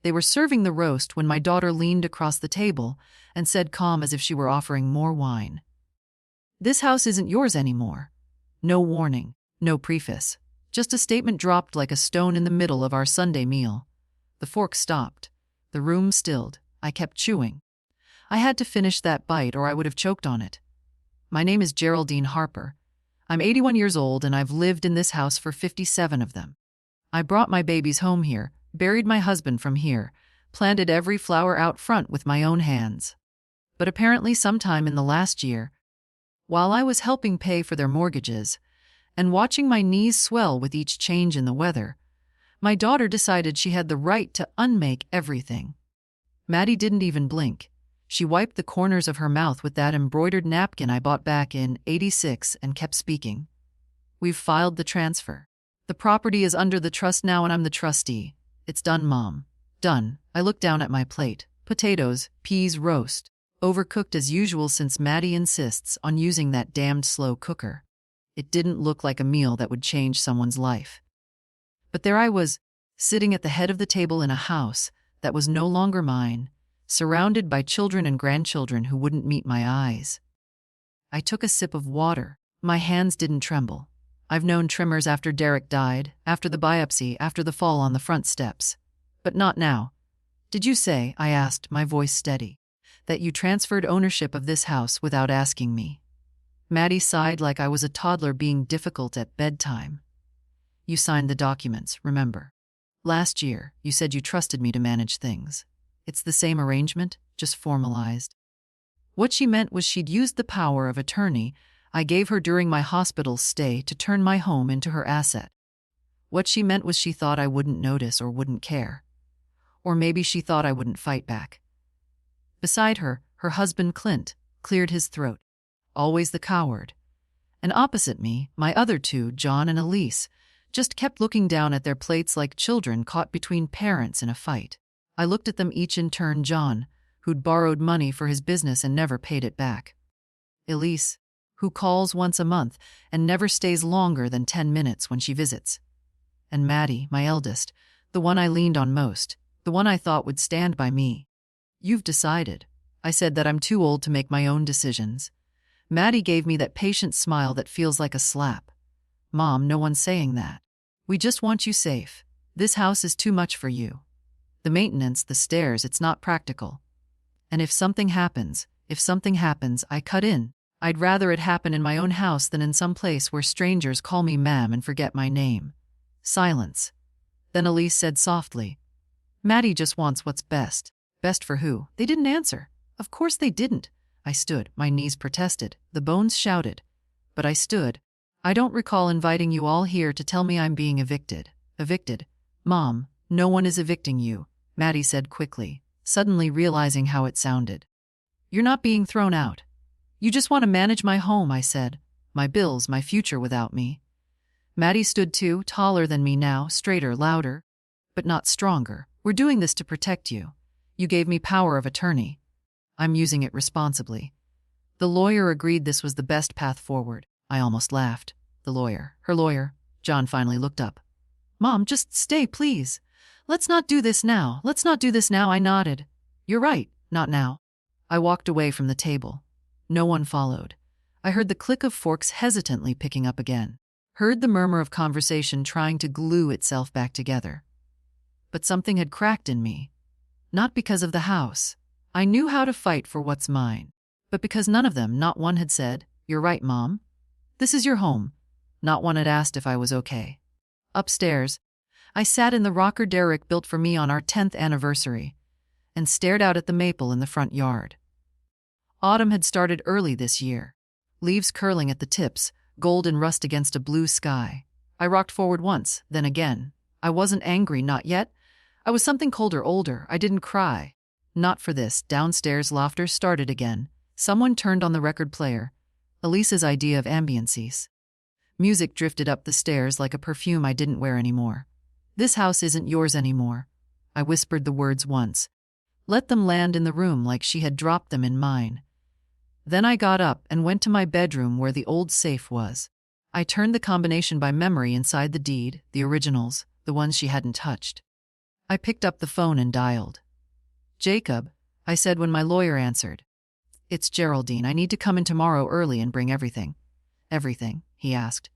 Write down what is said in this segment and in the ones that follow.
They were serving the roast when my daughter leaned across the table and said, calm as if she were offering more wine, "This house isn't yours anymore." No warning, no preface. Just a statement dropped like a stone in the middle of our Sunday meal. The fork stopped. The room stilled. I kept chewing. I had to finish that bite or I would have choked on it. "My name is Geraldine Harper. I'm 81 years old and I've lived in this house for 57 of them. I brought my babies home here, buried my husband from here, planted every flower out front with my own hands. But apparently sometime in the last year, while I was helping pay for their mortgages and watching my knees swell with each change in the weather, my daughter decided she had the right to unmake everything." Maddie didn't even blink. She wiped the corners of her mouth with that embroidered napkin I bought back in '86 and kept speaking. "We've filed the transfer. The property is under the trust now and I'm the trustee. It's done, Mom. Done." I looked down at my plate. Potatoes, peas roast. Overcooked as usual since Maddie insists on using that damned slow cooker. It didn't look like a meal that would change someone's life. But there I was, sitting at the head of the table in a house that was no longer mine, surrounded by children and grandchildren who wouldn't meet my eyes. I took a sip of water. My hands didn't tremble. I've known tremors after Derek died, after the biopsy, after the fall on the front steps. But not now. "Did you say," I asked, my voice steady, "that you transferred ownership of this house without asking me?" Maddie sighed like I was a toddler being difficult at bedtime. "You signed the documents, remember? Last year, you said you trusted me to manage things. It's the same arrangement, just formalized." What she meant was she'd used the power of attorney I gave her during my hospital stay to turn my home into her asset. What she meant was she thought I wouldn't notice or wouldn't care. Or maybe she thought I wouldn't fight back. Beside her, her husband Clint cleared his throat. Always the coward. And opposite me, my other two, John and Elise, just kept looking down at their plates like children caught between parents in a fight. I looked at them each in turn. John, who'd borrowed money for his business and never paid it back. Elise, who calls once a month and never stays longer than 10 minutes when she visits. And Maddie, my eldest, the one I leaned on most, the one I thought would stand by me. "You've decided." I said that I'm too old to make my own decisions. Maddie gave me that patient smile that feels like a slap. "Mom, no one's saying that. We just want you safe. This house is too much for you. The maintenance, the stairs, it's not practical. And if something happens, I cut in. I'd rather it happen in my own house than in some place where strangers call me ma'am and forget my name." Silence. Then Elise said softly, "Maddie just wants what's best." Best for who? They didn't answer. Of course they didn't. I stood. My knees protested. The bones shouted. But I stood. "I don't recall inviting you all here to tell me I'm being evicted." "Evicted? Mom, no one is evicting you," Maddie said quickly, suddenly realizing how it sounded. "You're not being thrown out. You just want to manage my home," I said. "My bills, my future without me." Maddie stood too, taller than me now, straighter, louder, but not stronger. "We're doing this to protect you. You gave me power of attorney. I'm using it responsibly." The lawyer agreed this was the best path forward. I almost laughed. The lawyer, her lawyer. John finally looked up. "Mom, just stay, please. Let's not do this now. Let's not do this now." I nodded. "You're right, not now." I walked away from the table. No one followed. I heard the click of forks hesitantly picking up again. Heard the murmur of conversation trying to glue itself back together. But something had cracked in me. Not because of the house. I knew how to fight for what's mine. But because none of them, not one had said, "You're right, Mom. This is your home." Not one had asked if I was okay. Upstairs, I sat in the rocker Derek built for me on our 10th anniversary and stared out at the maple in the front yard. Autumn had started early this year. Leaves curling at the tips, gold and rust against a blue sky. I rocked forward once, then again. I wasn't angry, not yet. I was something colder, older. I didn't cry. Not for this. Downstairs, laughter started again. Someone turned on the record player. Elise's idea of ambiences. Music drifted up the stairs like a perfume I didn't wear anymore. "This house isn't yours anymore." I whispered the words once. Let them land in the room like she had dropped them in mine. Then I got up and went to my bedroom where the old safe was. I turned the combination by memory inside the deed, the originals, the ones she hadn't touched. I picked up the phone and dialed. "Jacob," I said when my lawyer answered. "It's Geraldine. I need to come in tomorrow early and bring everything." "Everything?" he asked.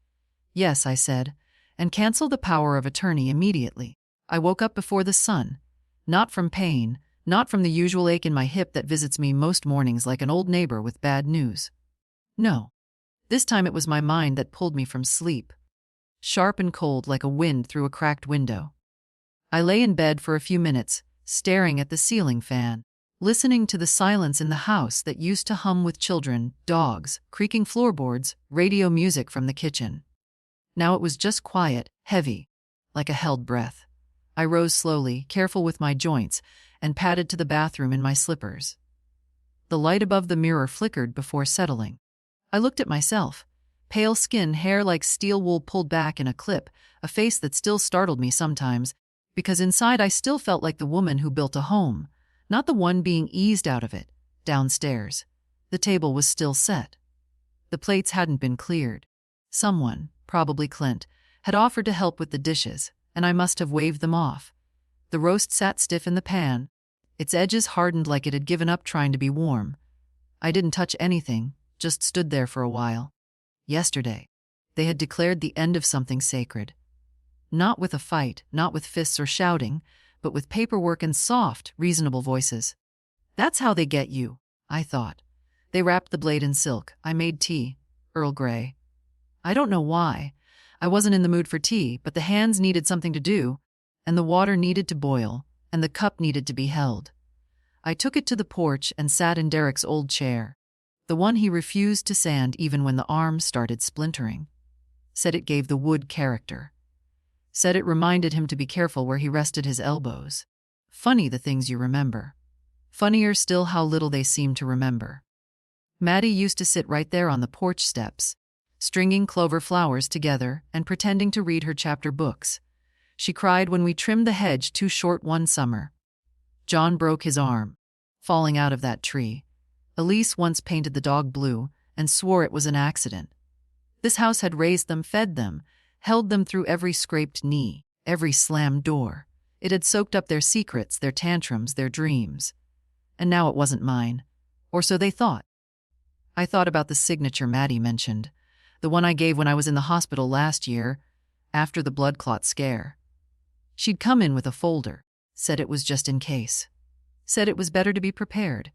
"Yes," I said, "and cancel the power of attorney immediately." I woke up before the sun. Not from pain, not from the usual ache in my hip that visits me most mornings like an old neighbor with bad news. No. This time it was my mind that pulled me from sleep. Sharp and cold like a wind through a cracked window. I lay in bed for a few minutes, staring at the ceiling fan, listening to the silence in the house that used to hum with children, dogs, creaking floorboards, radio music from the kitchen. Now it was just quiet, heavy, like a held breath. I rose slowly, careful with my joints, and padded to the bathroom in my slippers. The light above the mirror flickered before settling. I looked at myself. Pale skin, hair like steel wool pulled back in a clip, a face that still startled me sometimes, because inside I still felt like the woman who built a home, not the one being eased out of it, downstairs. The table was still set. The plates hadn't been cleared. Someone, probably Clint, had offered to help with the dishes, and I must have waved them off. The roast sat stiff in the pan. Its edges hardened like it had given up trying to be warm. I didn't touch anything, just stood there for a while. Yesterday, they had declared the end of something sacred. Not with a fight, not with fists or shouting, but with paperwork and soft, reasonable voices. That's how they get you, I thought. They wrapped the blade in silk. I made tea, Earl Grey. I don't know why. I wasn't in the mood for tea, but the hands needed something to do, and the water needed to boil, and the cup needed to be held. I took it to the porch and sat in Derek's old chair, the one he refused to sand even when the arms started splintering. Said it gave the wood character. Said it reminded him to be careful where he rested his elbows. Funny the things you remember. Funnier still how little they seem to remember. Maddie used to sit right there on the porch steps, stringing clover flowers together and pretending to read her chapter books. She cried when we trimmed the hedge too short one summer. John broke his arm, falling out of that tree. Elise once painted the dog blue and swore it was an accident. This house had raised them, fed them, held them through every scraped knee, every slammed door. It had soaked up their secrets, their tantrums, their dreams. And now it wasn't mine. Or so they thought. I thought about the signature Maddie mentioned, the one I gave when I was in the hospital last year, after the blood clot scare. She'd come in with a folder, said it was just in case. Said it was better to be prepared.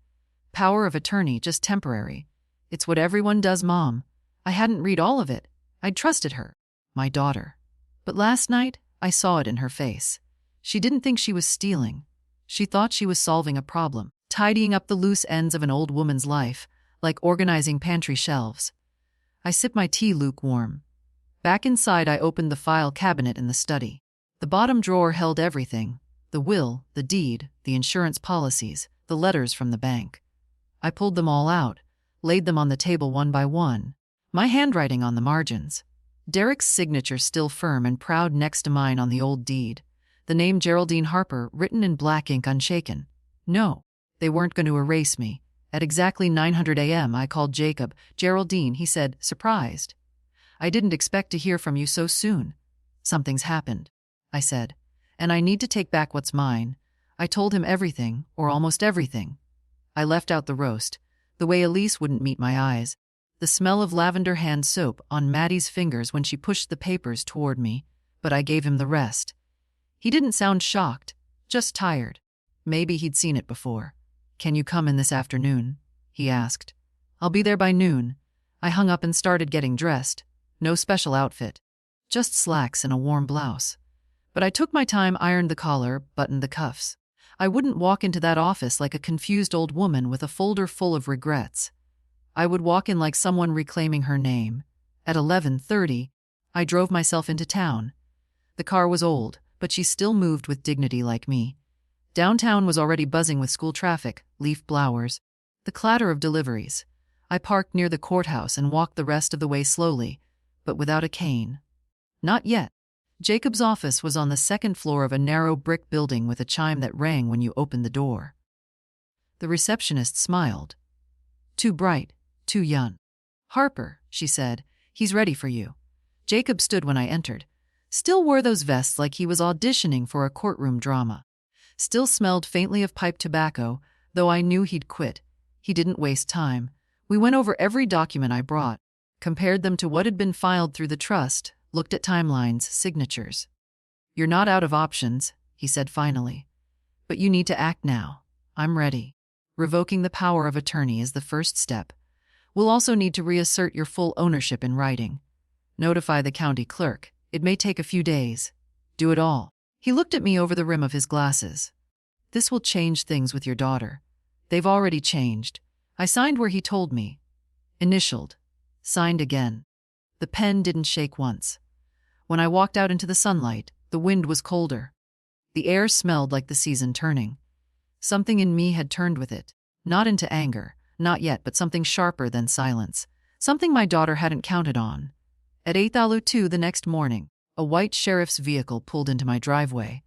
Power of attorney, just temporary. It's what everyone does, Mom. I hadn't read all of it. I'd trusted her, my daughter. But last night, I saw it in her face. She didn't think she was stealing. She thought she was solving a problem, tidying up the loose ends of an old woman's life, like organizing pantry shelves. I sipped my tea lukewarm. Back inside, I opened the file cabinet in the study. The bottom drawer held everything: the will, the deed, the insurance policies, the letters from the bank. I pulled them all out, laid them on the table one by one, my handwriting on the margins. Derek's signature still firm and proud next to mine on the old deed. The name Geraldine Harper written in black ink unshaken. No, they weren't going to erase me. At exactly 900 a.m. I called Jacob. "Geraldine," he said, surprised. "I didn't expect to hear from you so soon." "Something's happened," I said, "and I need to take back what's mine." I told him everything, or almost everything. I left out the roast, the way Elise wouldn't meet my eyes, the smell of lavender hand soap on Maddie's fingers when she pushed the papers toward me, but I gave him the rest. He didn't sound shocked, just tired. Maybe he'd seen it before. "Can you come in this afternoon?" he asked. "I'll be there by noon." I hung up and started getting dressed. No special outfit, just slacks and a warm blouse. But I took my time, ironed the collar, buttoned the cuffs. I wouldn't walk into that office like a confused old woman with a folder full of regrets. I would walk in like someone reclaiming her name. At 11:30, I drove myself into town. The car was old, but she still moved with dignity like me. Downtown was already buzzing with school traffic, leaf blowers, the clatter of deliveries. I parked near the courthouse and walked the rest of the way slowly, but without a cane. Not yet. Jacob's office was on the second floor of a narrow brick building with a chime that rang when you opened the door. The receptionist smiled. "Too bright, too young." "Harper," she said, "he's ready for you." Jacob stood when I entered. Still wore those vests like he was auditioning for a courtroom drama. still smelled faintly of pipe tobacco, though I knew he'd quit. He didn't waste time. We went over every document I brought, compared them to what had been filed through the trust, looked at timelines, signatures. "You're not out of options," he said finally. "But you need to act now. I'm ready. Revoking the power of attorney is the first step. We'll also need to reassert your full ownership in writing. Notify the county clerk. It may take a few days. Do it all." He looked at me over the rim of his glasses. "This will change things with your daughter. They've already changed." I signed where he told me. Initialed. Signed again. The pen didn't shake once. When I walked out into the sunlight, the wind was colder. The air smelled like the season turning. Something in me had turned with it. Not into anger, not yet, but something sharper than silence. Something my daughter hadn't counted on. At 8:02 the next morning, a white sheriff's vehicle pulled into my driveway.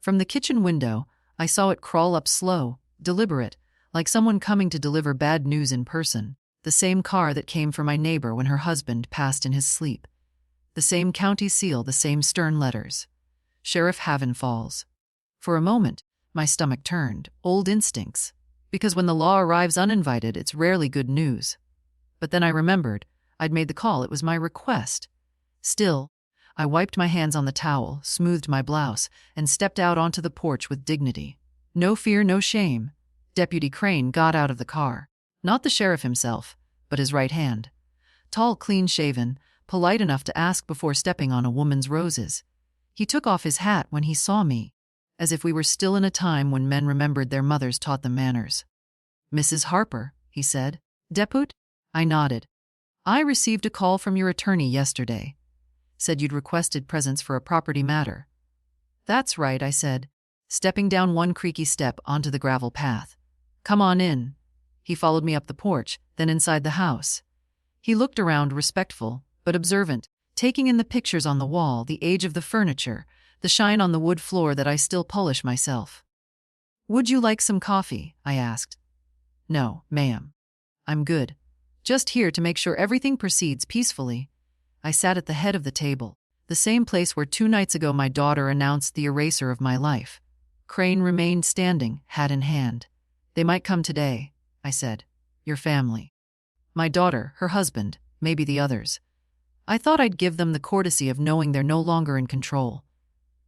From the kitchen window, I saw it crawl up slow, deliberate, like someone coming to deliver bad news in person. The same car that came for my neighbor when her husband passed in his sleep. The same county seal, the same stern letters. Sheriff Haven Falls. For a moment, my stomach turned. Old instincts. Because when the law arrives uninvited, it's rarely good news. But then I remembered. I'd made the call. It was my request. Still, I wiped my hands on the towel, smoothed my blouse, and stepped out onto the porch with dignity. No fear, no shame. Deputy Crane got out of the car. Not the sheriff himself, but his right hand. Tall, clean-shaven, polite enough to ask before stepping on a woman's roses. He took off his hat when he saw me, as if we were still in a time when men remembered their mothers taught them manners. "Mrs. Harper," he said. "Deput?" I nodded. "I received a call from your attorney yesterday. Said you'd requested presence for a property matter." "That's right," I said, stepping down one creaky step onto the gravel path. "Come on in." He followed me up the porch, then inside the house. He looked around, respectful, but observant, taking in the pictures on the wall, the age of the furniture, the shine on the wood floor that I still polish myself. "Would you like some coffee?" I asked. "No, ma'am. I'm good. Just here to make sure everything proceeds peacefully." I sat at the head of the table, the same place where 2 nights ago my daughter announced the eraser of my life. Crane remained standing, hat in hand. "They might come today," I said. "Your family. My daughter, her husband, maybe the others. I thought I'd give them the courtesy of knowing they're no longer in control."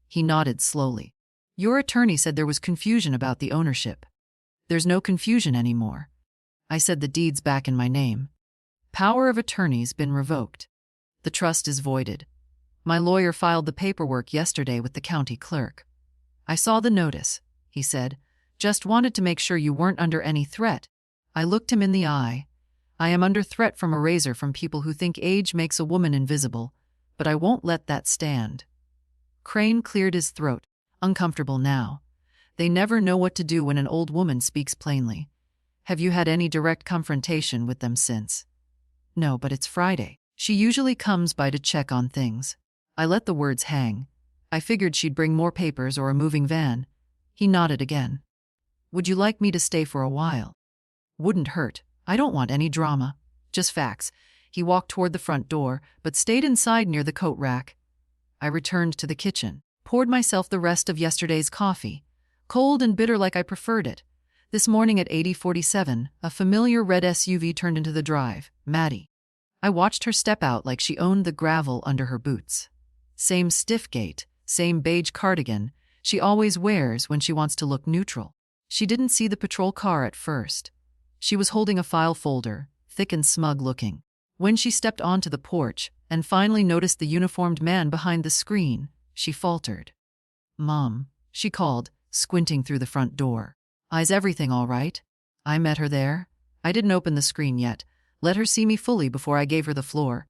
He nodded slowly. "Your attorney said there was confusion about the ownership." "There's no confusion anymore." I said, "The deed's back in my name. Power of attorney's been revoked. The trust is voided. My lawyer filed the paperwork yesterday with the county clerk." "I saw the notice," he said. "Just wanted to make sure you weren't under any threat." I looked him in the eye. "I am under threat from a razor from people who think age makes a woman invisible, but I won't let that stand." Crane cleared his throat, uncomfortable now. They never know what to do when an old woman speaks plainly. "Have you had any direct confrontation with them since?" "No, but it's Friday. She usually comes by to check on things." I let the words hang. I figured she'd bring more papers or a moving van. He nodded again. "Would you like me to stay for a while?" "Wouldn't hurt. I don't want any drama. Just facts." He walked toward the front door, but stayed inside near the coat rack. I returned to the kitchen, poured myself the rest of yesterday's coffee, cold and bitter like I preferred it. This morning at 8047, a familiar red SUV turned into the drive. Maddie. I watched her step out like she owned the gravel under her boots. Same stiff gait, same beige cardigan she always wears when she wants to look neutral. She didn't see the patrol car at first. She was holding a file folder, thick and smug looking. When she stepped onto the porch and finally noticed the uniformed man behind the screen, she faltered. "Mom," she called, squinting through the front door. "Is everything all right?" I met her there. I didn't open the screen yet. Let her see me fully before I gave her the floor.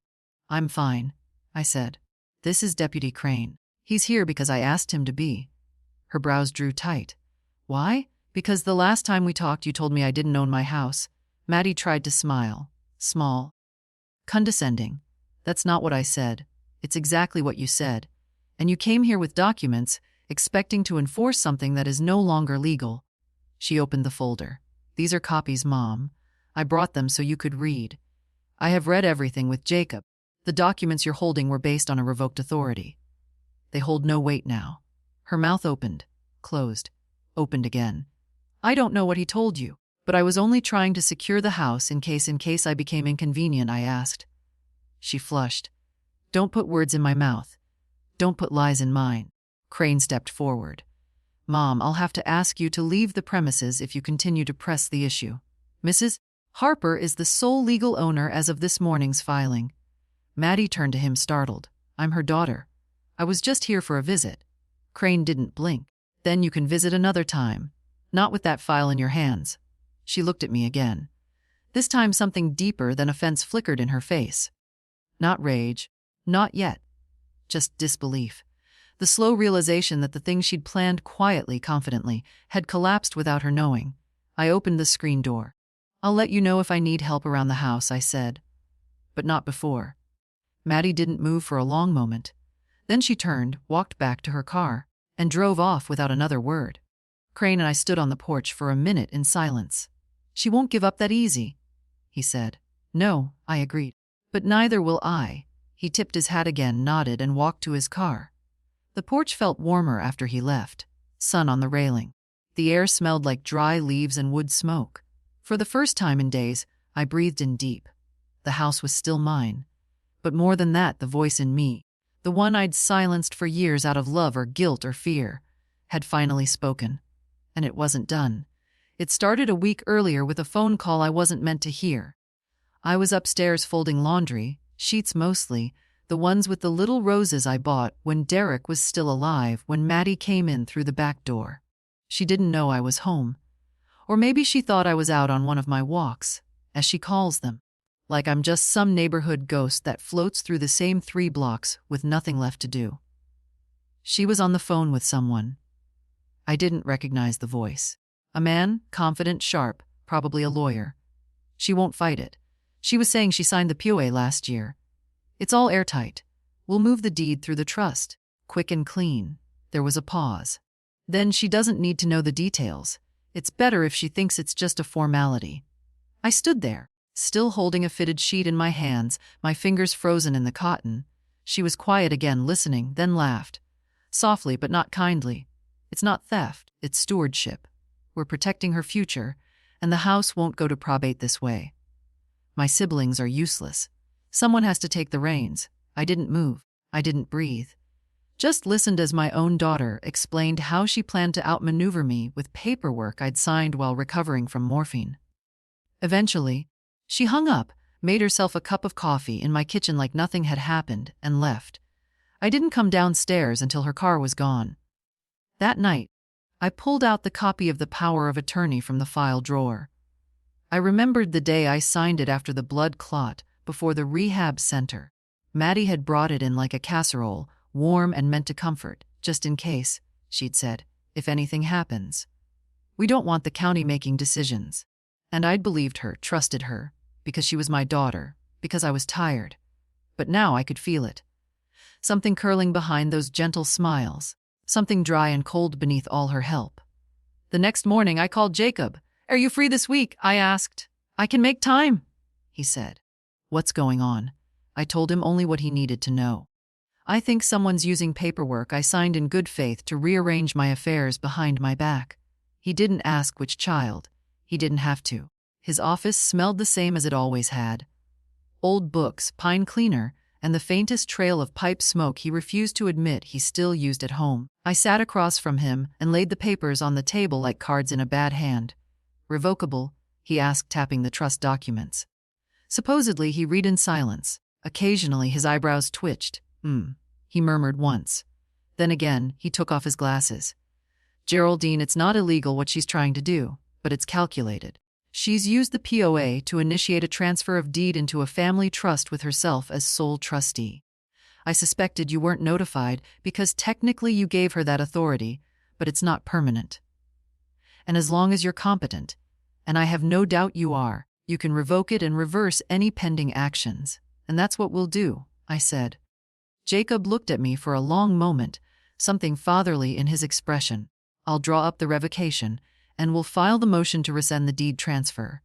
"I'm fine," I said. "This is Deputy Crane. He's here because I asked him to be." Her brows drew tight. "Why?" "Because the last time we talked you told me I didn't own my house." Maddie tried to smile. Small. Condescending. "That's not what I said. It's exactly what you said. And you came here with documents, expecting to enforce something that is no longer legal." She opened the folder. "These are copies, Mom. I brought them so you could read. I have read everything with Jacob. The documents you're holding were based on a revoked authority. They hold no weight now." Her mouth opened, closed. opened again. I don't know what he told you, but I was only trying to secure the house in case I became inconvenient, I asked. She flushed. Don't put words in my mouth. Don't put lies in mine. Crane stepped forward. Mom, I'll have to ask you to leave the premises if you continue to press the issue. Mrs. Harper is the sole legal owner as of this morning's filing. Maddie turned to him startled. I'm her daughter. I was just here for a visit. Crane didn't blink. Then you can visit another time. Not with that file in your hands. She looked at me again. This time something deeper than offense flickered in her face. Not rage. Not yet. Just disbelief. The slow realization that the thing she'd planned quietly, confidently, had collapsed without her knowing. I opened the screen door. I'll let you know if I need help around the house, I said. But not before. Maddie didn't move for a long moment. Then she turned, walked back to her car, and drove off without another word. Crane and I stood on the porch for a minute in silence. She won't give up that easy, he said. No, I agreed. But neither will I. He tipped his hat again, nodded, and walked to his car. The porch felt warmer after he left. Sun on the railing. The air smelled like dry leaves and wood smoke. For the first time in days, I breathed in deep. The house was still mine. But more than that, the voice in me, the one I'd silenced for years out of love or guilt or fear, had finally spoken. And it wasn't done. It started a week earlier with a phone call I wasn't meant to hear. I was upstairs folding laundry, sheets mostly, the ones with the little roses I bought when Derek was still alive, when Maddie came in through the back door. She didn't know I was home. Or maybe she thought I was out on one of my walks, as she calls them. Like I'm just some neighborhood ghost that floats through the same 3 blocks with nothing left to do. She was on the phone with someone. I didn't recognize the voice. A man, confident, sharp, probably a lawyer. She won't fight it. She was saying she signed the POA last year. It's all airtight. We'll move the deed through the trust. Quick and clean. There was a pause. Then she doesn't need to know the details. It's better if she thinks it's just a formality. I stood there, still holding a fitted sheet in my hands, my fingers frozen in the cotton. She was quiet again, listening, then laughed. Softly but not kindly. It's not theft, it's stewardship. We're protecting her future, and the house won't go to probate this way. My siblings are useless. Someone has to take the reins. I didn't move. I didn't breathe. Just listened as my own daughter explained how she planned to outmaneuver me with paperwork I'd signed while recovering from morphine. Eventually, she hung up, made herself a cup of coffee in my kitchen like nothing had happened, and left. I didn't come downstairs until her car was gone. That night, I pulled out the copy of the power of attorney from the file drawer. I remembered the day I signed it after the blood clot before the rehab center. Maddie had brought it in like a casserole, warm and meant to comfort, just in case, she'd said, if anything happens. We don't want the county making decisions. And I'd believed her, trusted her, because she was my daughter, because I was tired. But now I could feel it. Something curling behind those gentle smiles, something dry and cold beneath all her help. The next morning I called Jacob. Are you free this week? I asked. I can make time, he said. What's going on? I told him only what he needed to know. I think someone's using paperwork I signed in good faith to rearrange my affairs behind my back. He didn't ask which child. He didn't have to. His office smelled the same as it always had. Old books, pine cleaner, and the faintest trail of pipe smoke he refused to admit he still used at home. I sat across from him and laid the papers on the table like cards in a bad hand. Revocable? He asked, tapping the trust documents. Supposedly he read in silence. Occasionally his eyebrows twitched. He murmured once. Then again, he took off his glasses. Geraldine, it's not illegal what she's trying to do, but it's calculated. She's used the POA to initiate a transfer of deed into a family trust with herself as sole trustee. I suspected you weren't notified because technically you gave her that authority, but it's not permanent. And as long as you're competent, and I have no doubt you are, you can revoke it and reverse any pending actions. And that's what we'll do, I said. Jacob looked at me for a long moment, something fatherly in his expression. I'll draw up the revocation, and we'll file the motion to rescind the deed transfer.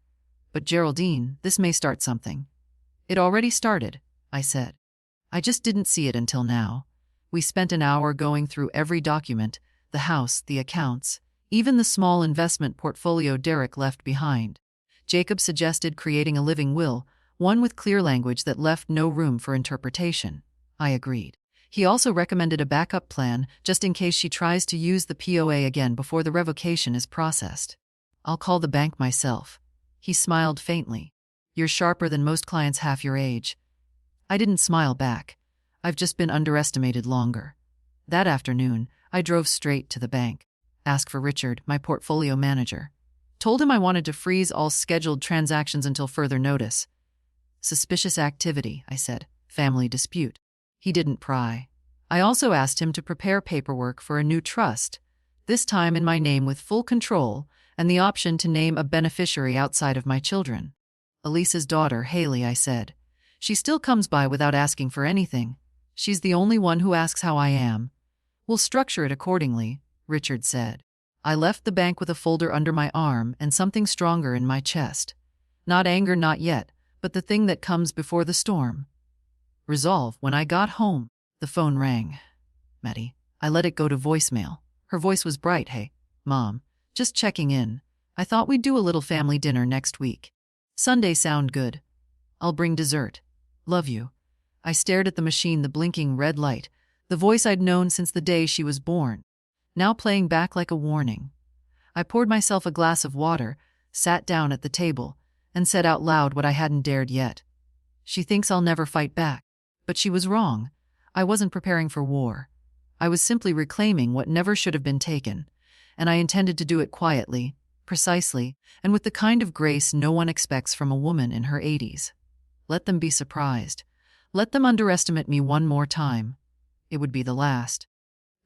But Geraldine, this may start something. It already started, I said. I just didn't see it until now. We spent an hour going through every document, the house, the accounts, even the small investment portfolio Derek left behind. Jacob suggested creating a living will, one with clear language that left no room for interpretation. I agreed. He also recommended a backup plan just in case she tries to use the POA again before the revocation is processed. I'll call the bank myself. He smiled faintly. You're sharper than most clients half your age. I didn't smile back. I've just been underestimated longer. That afternoon, I drove straight to the bank. Asked for Richard, my portfolio manager. Told him I wanted to freeze all scheduled transactions until further notice. Suspicious activity, I said. Family dispute. He didn't pry. I also asked him to prepare paperwork for a new trust, this time in my name with full control and the option to name a beneficiary outside of my children. Elisa's daughter, Haley, I said. She still comes by without asking for anything. She's the only one who asks how I am. We'll structure it accordingly, Richard said. I left the bank with a folder under my arm and something stronger in my chest. Not anger, not yet, but the thing that comes before the storm. Resolve. When I got home, the phone rang. Maddie. I let it go to voicemail. Her voice was bright. Hey, Mom. Just checking in. I thought we'd do a little family dinner next week. Sunday sound good. I'll bring dessert. Love you. I stared at the machine, the blinking red light, the voice I'd known since the day she was born, now playing back like a warning. I poured myself a glass of water, sat down at the table, and said out loud what I hadn't dared yet. She thinks I'll never fight back. But she was wrong. I wasn't preparing for war. I was simply reclaiming what never should have been taken, and I intended to do it quietly, precisely, and with the kind of grace no one expects from a woman in her 80s. Let them be surprised. Let them underestimate me one more time. It would be the last.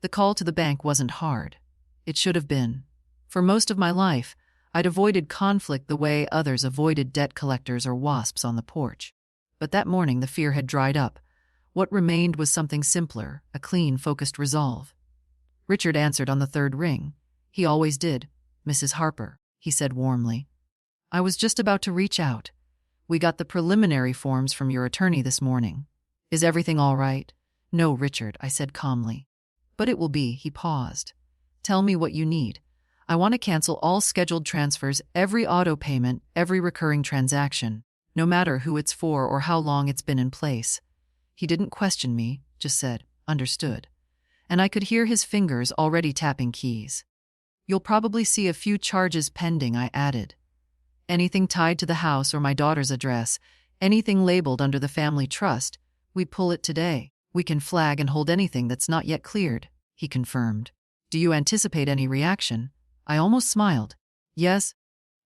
The call to the bank wasn't hard. It should have been. For most of my life, I'd avoided conflict the way others avoided debt collectors or wasps on the porch. But that morning the fear had dried up. What remained was something simpler, a clean, focused resolve. Richard answered on the third ring. He always did. Mrs. Harper, he said warmly. I was just about to reach out. We got the preliminary forms from your attorney this morning. Is everything all right? No, Richard, I said calmly. But it will be, he paused. Tell me what you need. I want to cancel all scheduled transfers, every auto payment, every recurring transaction, no matter who it's for or how long it's been in place. He didn't question me, just said, understood. And I could hear his fingers already tapping keys. You'll probably see a few charges pending, I added. Anything tied to the house or my daughter's address, anything labeled under the family trust, we pull it today. We can flag and hold anything that's not yet cleared, he confirmed. Do you anticipate any reaction? I almost smiled. Yes,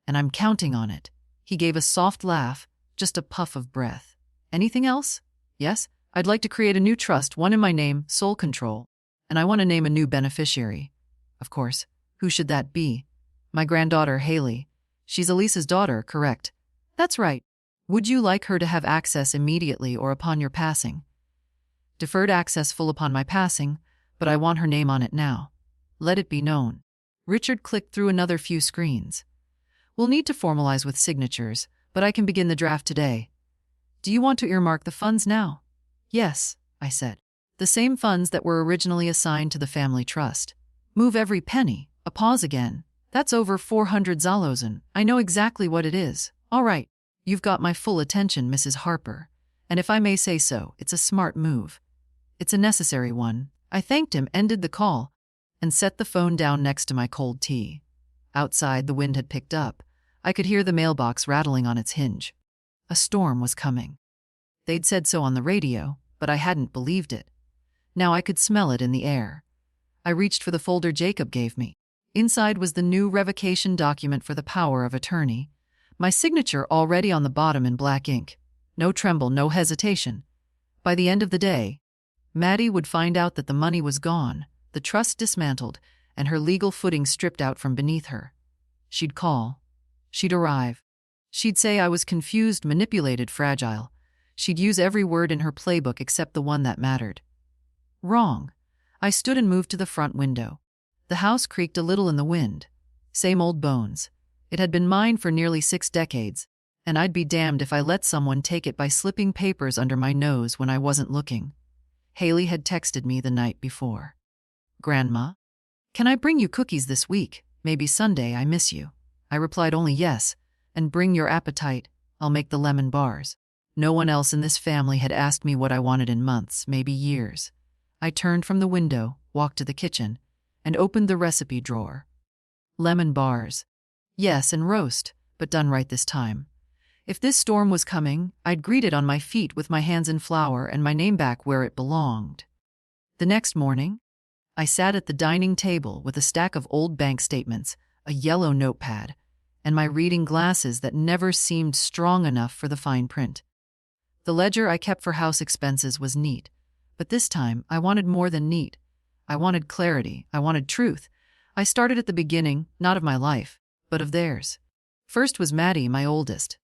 and I'm counting on it. He gave a soft laugh, just a puff of breath. Anything else? Yes, I'd like to create a new trust, one in my name, sole control. And I want to name a new beneficiary. Of course, who should that be? My granddaughter, Haley. She's Elisa's daughter, correct? That's right. Would you like her to have access immediately or upon your passing? Deferred access full upon my passing, but I want her name on it now. Let it be known. Richard clicked through another few screens. We'll need to formalize with signatures, but I can begin the draft today. Do you want to earmark the funds now? Yes, I said. The same funds that were originally assigned to the family trust. Move every penny. A pause again. That's over 400 zalozen. I know exactly what it is. All right. You've got my full attention, Mrs. Harper. And if I may say so, it's a smart move. It's a necessary one. I thanked him, ended the call, and set the phone down next to my cold tea. Outside, the wind had picked up. I could hear the mailbox rattling on its hinge. A storm was coming. They'd said so on the radio, but I hadn't believed it. Now I could smell it in the air. I reached for the folder Jacob gave me. Inside was the new revocation document for the power of attorney. My signature already on the bottom in black ink. No tremble, no hesitation. By the end of the day, Maddie would find out that the money was gone, the trust dismantled, and her legal footing stripped out from beneath her. She'd call. She'd arrive. She'd say I was confused, manipulated, fragile. She'd use every word in her playbook except the one that mattered. Wrong. I stood and moved to the front window. The house creaked a little in the wind. Same old bones. It had been mine for nearly 6 decades, and I'd be damned if I let someone take it by slipping papers under my nose when I wasn't looking. Haley had texted me the night before. Grandma, can I bring you cookies this week? Maybe Sunday, I miss you. I replied only yes, and bring your appetite, I'll make the lemon bars. No one else in this family had asked me what I wanted in months, maybe years. I turned from the window, walked to the kitchen, and opened the recipe drawer. Lemon bars. Yes, and roast, but done right this time. If this storm was coming, I'd greet it on my feet with my hands in flour and my name back where it belonged. The next morning, I sat at the dining table with a stack of old bank statements, a yellow notepad, and my reading glasses that never seemed strong enough for the fine print. The ledger I kept for house expenses was neat, but this time I wanted more than neat. I wanted clarity, I wanted truth. I started at the beginning, not of my life, but of theirs. First was Maddie, my oldest.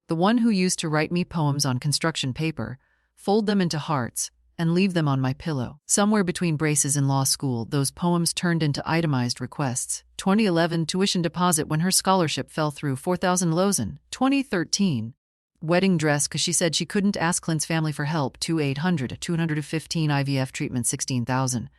The one who used to write me poems on construction paper, fold them into hearts, and leave them on my pillow. Somewhere between braces in law school, those poems turned into itemized requests. 2011 tuition deposit when her scholarship fell through, 4,000 Lozen. 2013 wedding dress because she said she couldn't ask Clint's family for help, 2,800. 215 IVF treatment, 16,000.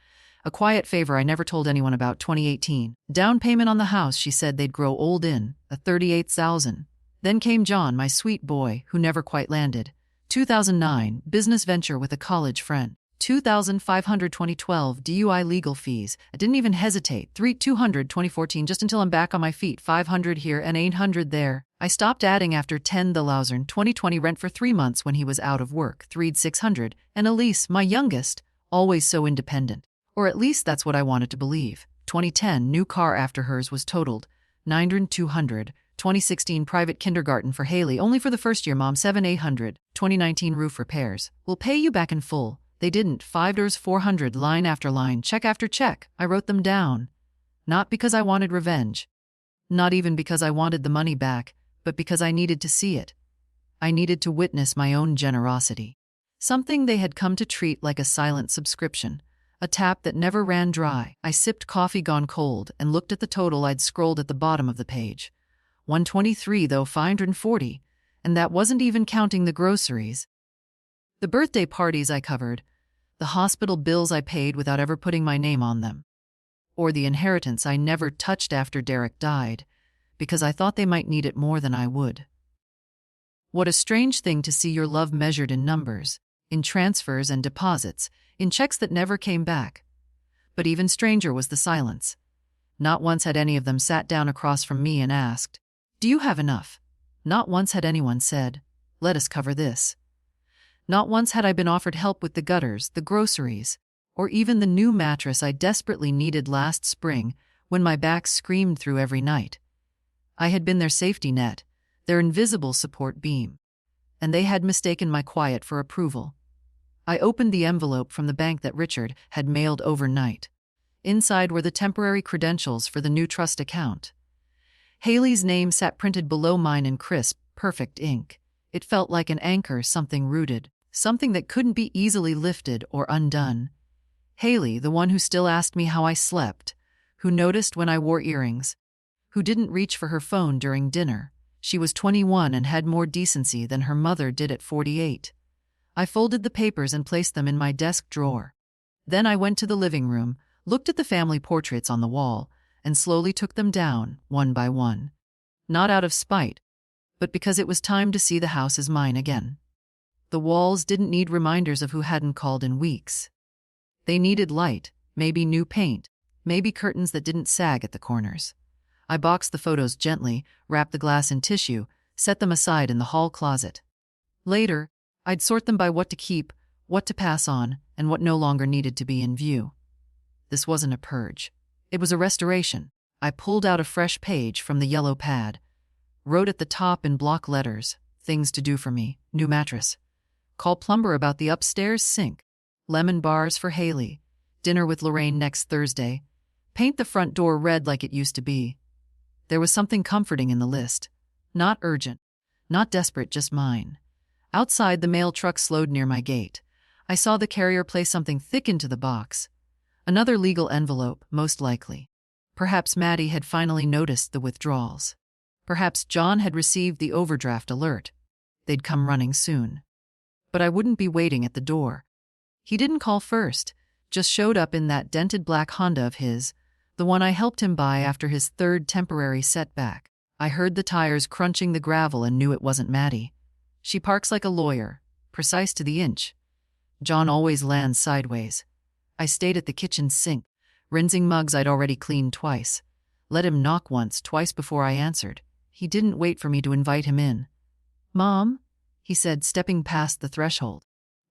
A quiet favor I never told anyone about, 2018. Down payment on the house she said they'd grow old in, a 38,000. Then came John, my sweet boy, who never quite landed. 2009, business venture with a college friend. 2,500. 2012, DUI legal fees. I didn't even hesitate. 200. 2014, just until I'm back on my feet. 500 here and 800 there. I stopped adding after 10. The Lausern. 2020, rent for 3 months when he was out of work. 600. And Elise, my youngest, always so independent. Or at least that's what I wanted to believe. 2010, new car after hers was totaled. 900. 2016, private kindergarten for Haley, only for the first year, mom, 7,800. 2019, roof repairs. We'll pay you back in full. They didn't. 5 doors, 400, line after line, check after check. I wrote them down. Not because I wanted revenge. Not even because I wanted the money back, but because I needed to see it. I needed to witness my own generosity. Something they had come to treat like a silent subscription. A tap that never ran dry. I sipped coffee gone cold and looked at the total I'd scrolled at the bottom of the page. 123, though, 540, and that wasn't even counting the groceries. The birthday parties I covered, the hospital bills I paid without ever putting my name on them, or the inheritance I never touched after Derek died, because I thought they might need it more than I would. What a strange thing to see your love measured in numbers, in transfers and deposits, in checks that never came back. But even stranger was the silence. Not once had any of them sat down across from me and asked, "Do you have enough?" Not once had anyone said, "Let us cover this." Not once had I been offered help with the gutters, the groceries, or even the new mattress I desperately needed last spring when my back screamed through every night. I had been their safety net, their invisible support beam, and they had mistaken my quiet for approval. I opened the envelope from the bank that Richard had mailed overnight. Inside were the temporary credentials for the new trust account. Haley's name sat printed below mine in crisp, perfect ink. It felt like an anchor, something rooted, something that couldn't be easily lifted or undone. Haley, the one who still asked me how I slept, who noticed when I wore earrings, who didn't reach for her phone during dinner. She was 21 and had more decency than her mother did at 48. I folded the papers and placed them in my desk drawer. Then I went to the living room, looked at the family portraits on the wall, and slowly took them down, one by one. Not out of spite, but because it was time to see the house as mine again. The walls didn't need reminders of who hadn't called in weeks. They needed light, maybe new paint, maybe curtains that didn't sag at the corners. I boxed the photos gently, wrapped the glass in tissue, set them aside in the hall closet. Later, I'd sort them by what to keep, what to pass on, and what no longer needed to be in view. This wasn't a purge. It was a restoration. I pulled out a fresh page from the yellow pad, wrote at the top in block letters, things to do for me, new mattress. Call plumber about the upstairs sink. Lemon bars for Haley. Dinner with Lorraine next Thursday. Paint the front door red like it used to be. There was something comforting in the list. Not urgent, not desperate, just mine. Outside, the mail truck slowed near my gate. I saw the carrier place something thick into the box. Another legal envelope, most likely. Perhaps Maddie had finally noticed the withdrawals. Perhaps John had received the overdraft alert. They'd come running soon. But I wouldn't be waiting at the door. He didn't call first, just showed up in that dented black Honda of his, The one I helped him buy after his third temporary setback. I heard the tires crunching the gravel and knew it wasn't Maddie. She parks like a lawyer, precise to the inch. John always lands sideways. I stayed at the kitchen sink, rinsing mugs I'd already cleaned twice. Let him knock once, twice before I answered. He didn't wait for me to invite him in. "Mom," he said, stepping past the threshold.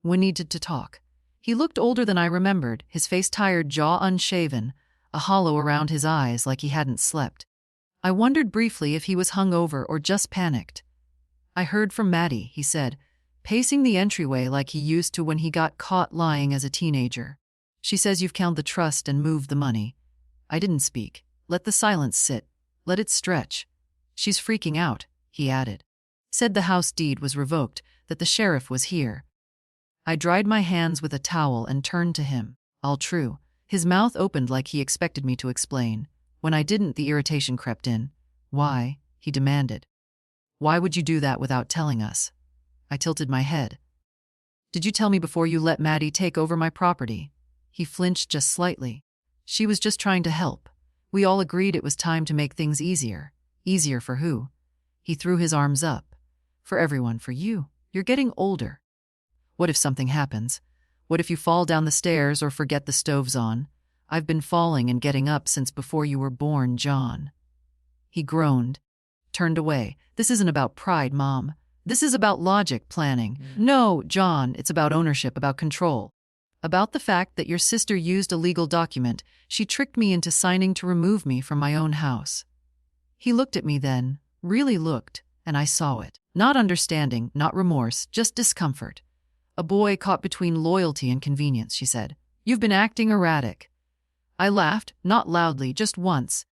"We needed to talk." He looked older than I remembered, his face tired, jaw unshaven, a hollow around his eyes like he hadn't slept. I wondered briefly if he was hungover or just panicked. "I heard from Maddie," he said, pacing the entryway like he used to when he got caught lying as a teenager. "She says you've counted the trust and moved the money." I didn't speak. Let the silence sit. Let it stretch. "She's freaking out," he added. "Said the house deed was revoked, that the sheriff was here." I dried my hands with a towel and turned to him. All true. His mouth opened like he expected me to explain. When I didn't, the irritation crept in. "Why?" he demanded. "Why would you do that without telling us?" I tilted my head. "Did you tell me before you let Maddie take over my property?" He flinched just slightly. "She was just trying to help. We all agreed it was time to make things easier." "Easier for who?" He threw his arms up. "For everyone, for you. You're getting older. What if something happens? What if you fall down the stairs or forget the stove's on? I've been falling and getting up since before you were born, John." He groaned, turned away. "This isn't about pride, Mom. This is about logic, planning." "No, John, it's about ownership, about control. About the fact that your sister used a legal document. She tricked me into signing to remove me from my own house." He looked at me then, really looked, and I saw it. Not understanding, not remorse, just discomfort. "A boy caught between loyalty and convenience," she said. "You've been acting erratic." I laughed, not loudly, just once.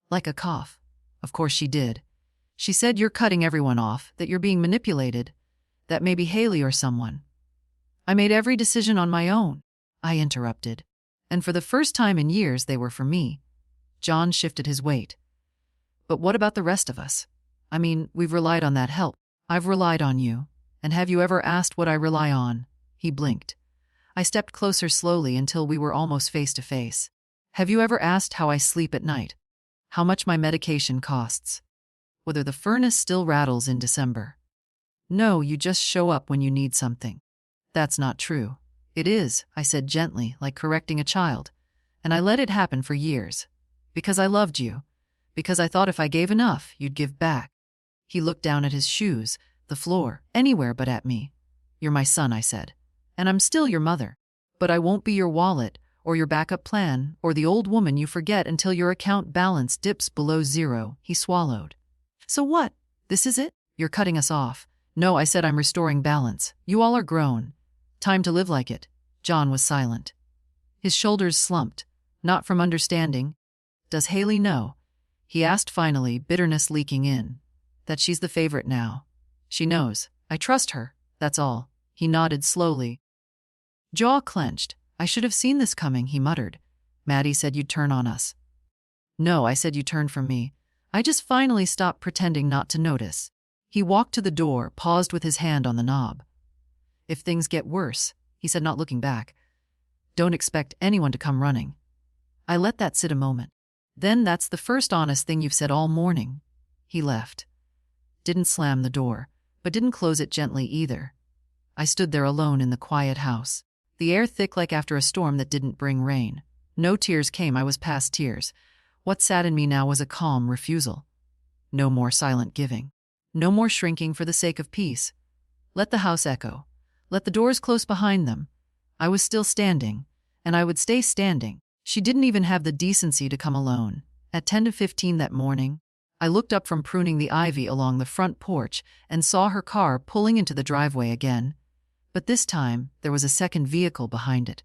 Like a cough. Of course she did. "She said you're cutting everyone off, that you're being manipulated, that maybe Haley or someone." "I made every decision on my own," I interrupted. "And for the first time in years, they were for me." John shifted his weight. "But what about the rest of us? I mean, we've relied on that help. I've relied on you. And have you ever asked what I rely on?" He blinked. I stepped closer slowly until we were almost face to face. "Have you ever asked how I sleep at night? How much my medication costs? Whether the furnace still rattles in December?" "No, you just show up when you need something." "That's not true." "It is," I said gently, like correcting a child. "And I let it happen for years. Because I loved you. Because I thought if I gave enough, you'd give back." He looked down at his shoes, the floor, anywhere but at me. "You're my son," I said. "And I'm still your mother. But I won't be your wallet, or your backup plan, or the old woman you forget until your account balance dips below zero." He swallowed. "So what? This is it? You're cutting us off." "No," I said, "I'm restoring balance. You all are grown. Time to live like it." John was silent. His shoulders slumped. "Not from understanding." "Does Haley know?" He asked finally, bitterness leaking in. "That she's the favorite now." "She knows. I trust her. That's all." He nodded slowly. Jaw clenched. "I should have seen this coming," he muttered. "Maddie said you'd turn on us." "No," I said, "you turned from me." I just finally stopped pretending not to notice. He walked to the door, paused with his hand on the knob. "If things get worse," he said, not looking back, "don't expect anyone to come running." I let that sit a moment. "Then that's the first honest thing you've said all morning." He left. Didn't slam the door, but didn't close it gently either. I stood there alone in the quiet house, the air thick like after a storm that didn't bring rain. No tears came, I was past tears. What sat in me now was a calm refusal. No more silent giving. No more shrinking for the sake of peace. Let the house echo. Let the doors close behind them. I was still standing, and I would stay standing. She didn't even have the decency to come alone. At 10 to 15 that morning, I looked up from pruning the ivy along the front porch and saw her car pulling into the driveway again. But this time, there was a second vehicle behind it.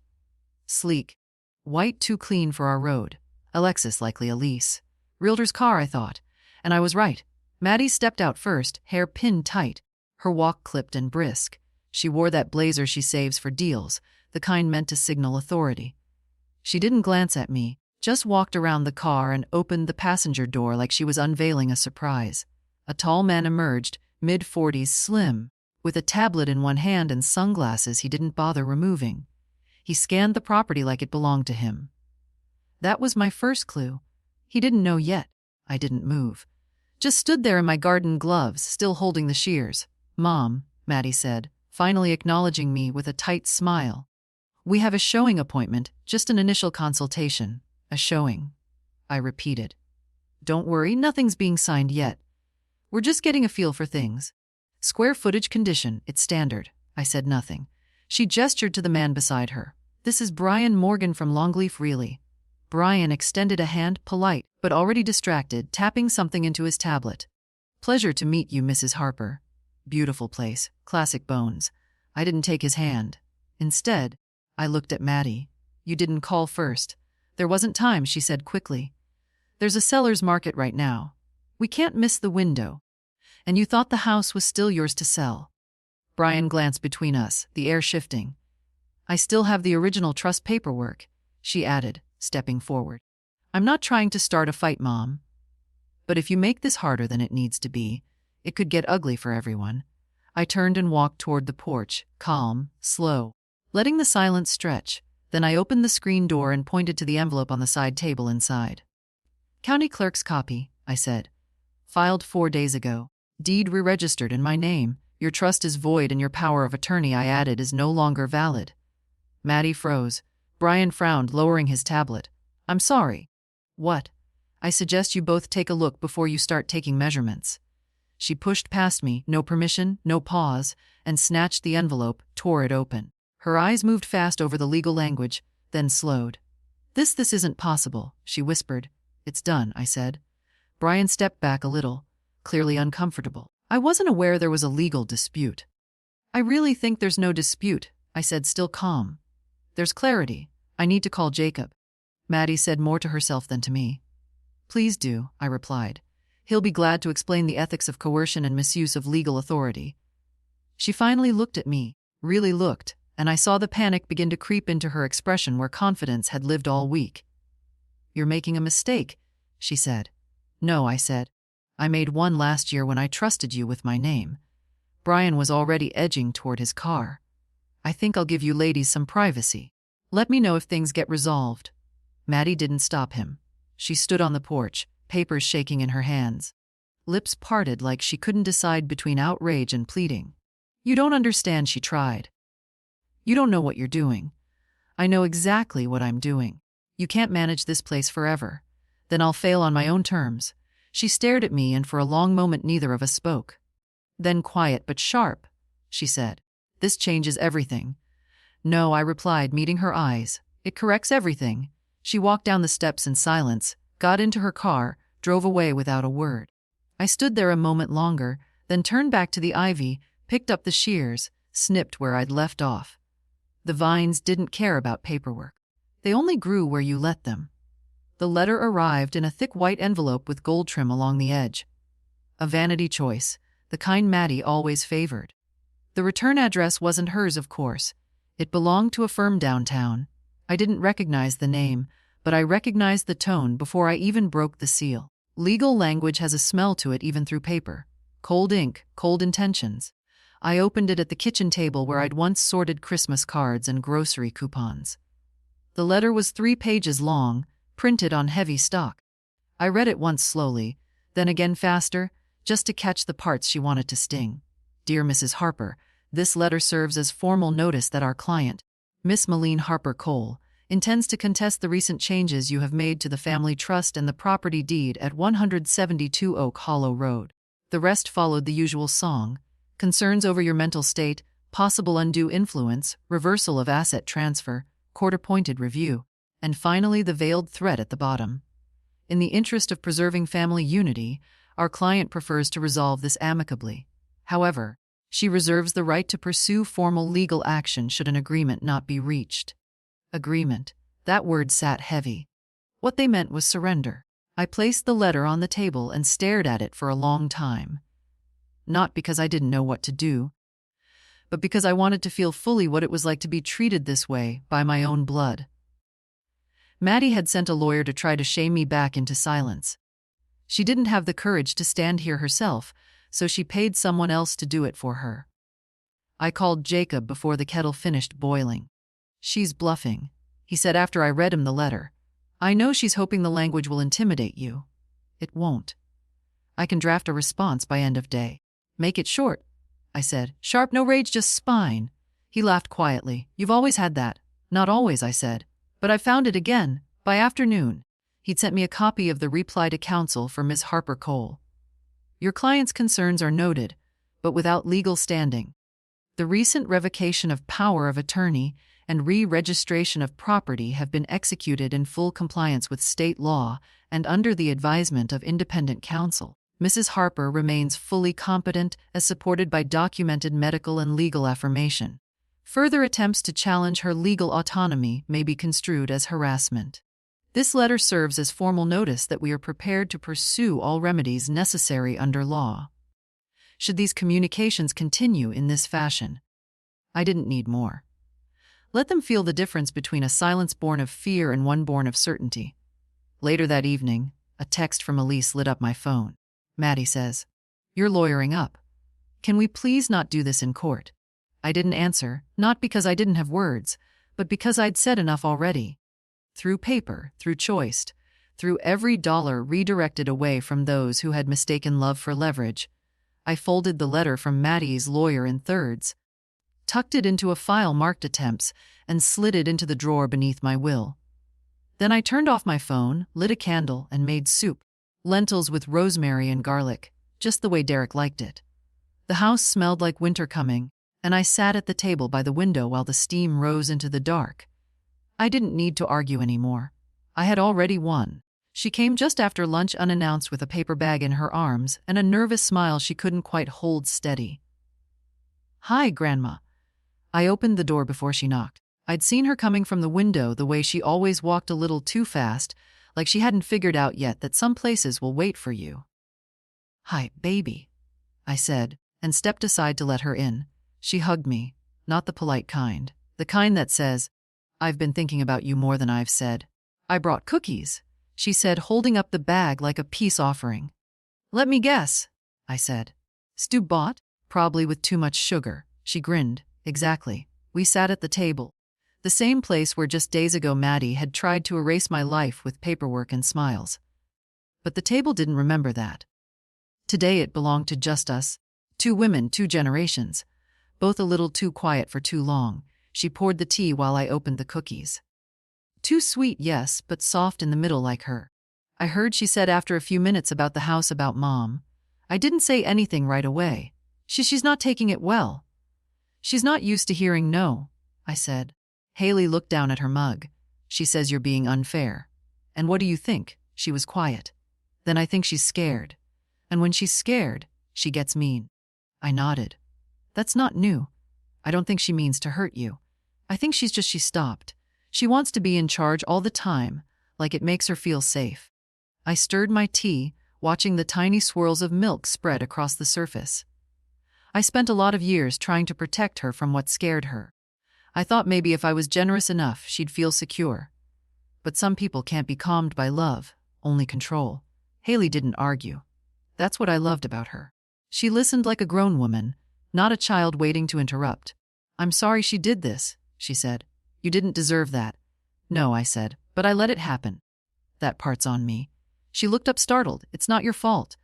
Sleek. White, too clean for our road. A Lexus, likely a lease. Realtor's car, I thought. And I was right. Maddie stepped out first, hair pinned tight. Her walk clipped and brisk. She wore that blazer she saves for deals, the kind meant to signal authority. She didn't glance at me, just walked around the car and opened the passenger door like she was unveiling a surprise. A tall man emerged, mid-40s, slim, with a tablet in one hand and sunglasses he didn't bother removing. He scanned the property like it belonged to him. That was my first clue. He didn't know yet. I didn't move. Just stood there in my garden gloves, still holding the shears. "Mom," Maddie said, finally acknowledging me with a tight smile. "We have a showing appointment, just an initial consultation." "A showing," I repeated. "Don't worry, nothing's being signed yet. We're just getting a feel for things. Square footage condition, it's standard." I said nothing. She gestured to the man beside her. "This is Brian Morgan from Longleaf Really." Brian extended a hand, polite, but already distracted, tapping something into his tablet. "Pleasure to meet you, Mrs. Harper." "Beautiful place, classic bones." I didn't take his hand. Instead, I looked at Maddie. "You didn't call first." "There wasn't time," she said quickly. "There's a seller's market right now. We can't miss the window. And you thought the house was still yours to sell." Brian glanced between us, the air shifting. "I still have the original trust paperwork," she added, stepping forward. "I'm not trying to start a fight, Mom. But if you make this harder than it needs to be, it could get ugly for everyone." I turned and walked toward the porch, calm, slow, letting the silence stretch. Then I opened the screen door and pointed to the envelope on the side table inside. "County clerk's copy," I said. "Filed 4 days ago. Deed re-registered in my name. Your trust is void and your power of attorney," I added, "is no longer valid." Maddie froze. Brian frowned, lowering his tablet. "I'm sorry." "What?" "I suggest you both take a look before you start taking measurements." She pushed past me, no permission, no pause, and snatched the envelope, tore it open. Her eyes moved fast over the legal language, then slowed. This isn't possible," she whispered. "It's done," I said. Brian stepped back a little, clearly uncomfortable. "I wasn't aware there was a legal dispute." "I really think there's no dispute," I said, still calm. "There's clarity. I need to call Jacob." Maddie said more to herself than to me. "Please do," I replied. "He'll be glad to explain the ethics of coercion and misuse of legal authority." She finally looked at me, really looked, and I saw the panic begin to creep into her expression where confidence had lived all week. "You're making a mistake," she said. "No," I said. "I made one last year when I trusted you with my name." Brian was already edging toward his car. "I think I'll give you ladies some privacy. Let me know if things get resolved." Maddie didn't stop him. She stood on the porch, papers shaking in her hands. Lips parted like she couldn't decide between outrage and pleading. "You don't understand," she tried. "You don't know what you're doing." "I know exactly what I'm doing. You can't manage this place forever. Then I'll fail on my own terms." She stared at me, and for a long moment neither of us spoke. Then, quiet but sharp, she said, "This changes everything." "No," I replied, meeting her eyes. "It corrects everything." She walked down the steps in silence, got into her car, drove away without a word. I stood there a moment longer, then turned back to the ivy, picked up the shears, snipped where I'd left off. The vines didn't care about paperwork. They only grew where you let them. The letter arrived in a thick white envelope with gold trim along the edge. A vanity choice, the kind Maddie always favored. The return address wasn't hers, of course. It belonged to a firm downtown. I didn't recognize the name, but I recognized the tone before I even broke the seal. Legal language has a smell to it even through paper. Cold ink, cold intentions. I opened it at the kitchen table where I'd once sorted Christmas cards and grocery coupons. The letter was 3 pages long, printed on heavy stock. I read it once slowly, then again faster, just to catch the parts she wanted to sting. "Dear Mrs. Harper, this letter serves as formal notice that our client, Miss Malene Harper Cole, intends to contest the recent changes you have made to the family trust and the property deed at 172 Oak Hollow Road." The rest followed the usual song: concerns over your mental state, possible undue influence, reversal of asset transfer, court-appointed review, and finally the veiled threat at the bottom. In the interest of preserving family unity, our client prefers to resolve this amicably. However, she reserves the right to pursue formal legal action should an agreement not be reached. Agreement. That word sat heavy. What they meant was surrender. I placed the letter on the table and stared at it for a long time. Not because I didn't know what to do, but because I wanted to feel fully what it was like to be treated this way by my own blood. Maddie had sent a lawyer to try to shame me back into silence. She didn't have the courage to stand here herself, so she paid someone else to do it for her. I called Jacob before the kettle finished boiling. "She's bluffing," he said after I read him the letter. I know she's hoping the language will intimidate you. It won't. I can draft a response by end of day. Make it short, I said. Sharp, no rage, just spine. He laughed quietly. You've always had that. Not always, I said. But I found it again. By afternoon, he'd sent me a copy of the reply to counsel for Miss Harper Cole. Your client's concerns are noted, but without legal standing. The recent revocation of power of attorney and re-registration of property have been executed in full compliance with state law and under the advisement of independent counsel. Mrs. Harper remains fully competent as supported by documented medical and legal affirmation. Further attempts to challenge her legal autonomy may be construed as harassment. This letter serves as formal notice that we are prepared to pursue all remedies necessary under law. Should these communications continue in this fashion, I didn't need more. Let them feel the difference between a silence born of fear and one born of certainty. Later that evening, a text from Elise lit up my phone. Maddie says, "You're lawyering up. Can we please not do this in court?" I didn't answer, not because I didn't have words, but because I'd said enough already. Through paper, through choice, through every dollar redirected away from those who had mistaken love for leverage, I folded the letter from Maddie's lawyer in thirds, tucked it into a file marked attempts, and slid it into the drawer beneath my will. Then I turned off my phone, lit a candle, and made soup. Lentils with rosemary and garlic, just the way Derek liked it. The house smelled like winter coming, and I sat at the table by the window while the steam rose into the dark. I didn't need to argue anymore. I had already won. She came just after lunch unannounced with a paper bag in her arms and a nervous smile she couldn't quite hold steady. "Hi, Grandma." I opened the door before she knocked. I'd seen her coming from the window the way she always walked a little too fast, like she hadn't figured out yet that some places will wait for you. "Hi, baby," I said, and stepped aside to let her in. She hugged me, not the polite kind, the kind that says, "I've been thinking about you more than I've said." "I brought cookies," she said, holding up the bag like a peace offering. "Let me guess," I said. "Store-bought? Probably with too much sugar." She grinned. "Exactly. We sat at the table. The same place where just days ago Maddie had tried to erase my life with paperwork and smiles. But the table didn't remember that. Today it belonged to just us. 2 women, 2 generations. Both a little too quiet for too long. She poured the tea while I opened the cookies. Too sweet, yes, but soft in the middle like her. I heard she said after a few minutes about the house about Mom. I didn't say anything right away. She's not taking it well. She's not used to hearing no, I said. Haley looked down at her mug. She says you're being unfair. And what do you think? She was quiet. Then I think she's scared. And when she's scared, she gets mean. I nodded. That's not new. I don't think she means to hurt you. I think she stopped. She wants to be in charge all the time, like it makes her feel safe. I stirred my tea, watching the tiny swirls of milk spread across the surface. I spent a lot of years trying to protect her from what scared her. I thought maybe if I was generous enough, she'd feel secure. But some people can't be calmed by love, only control. Haley didn't argue. That's what I loved about her. She listened like a grown woman, not a child waiting to interrupt. "I'm sorry she did this," she said. "You didn't deserve that." "No," I said, "but I let it happen." "That part's on me." She looked up startled. "It's not your fault.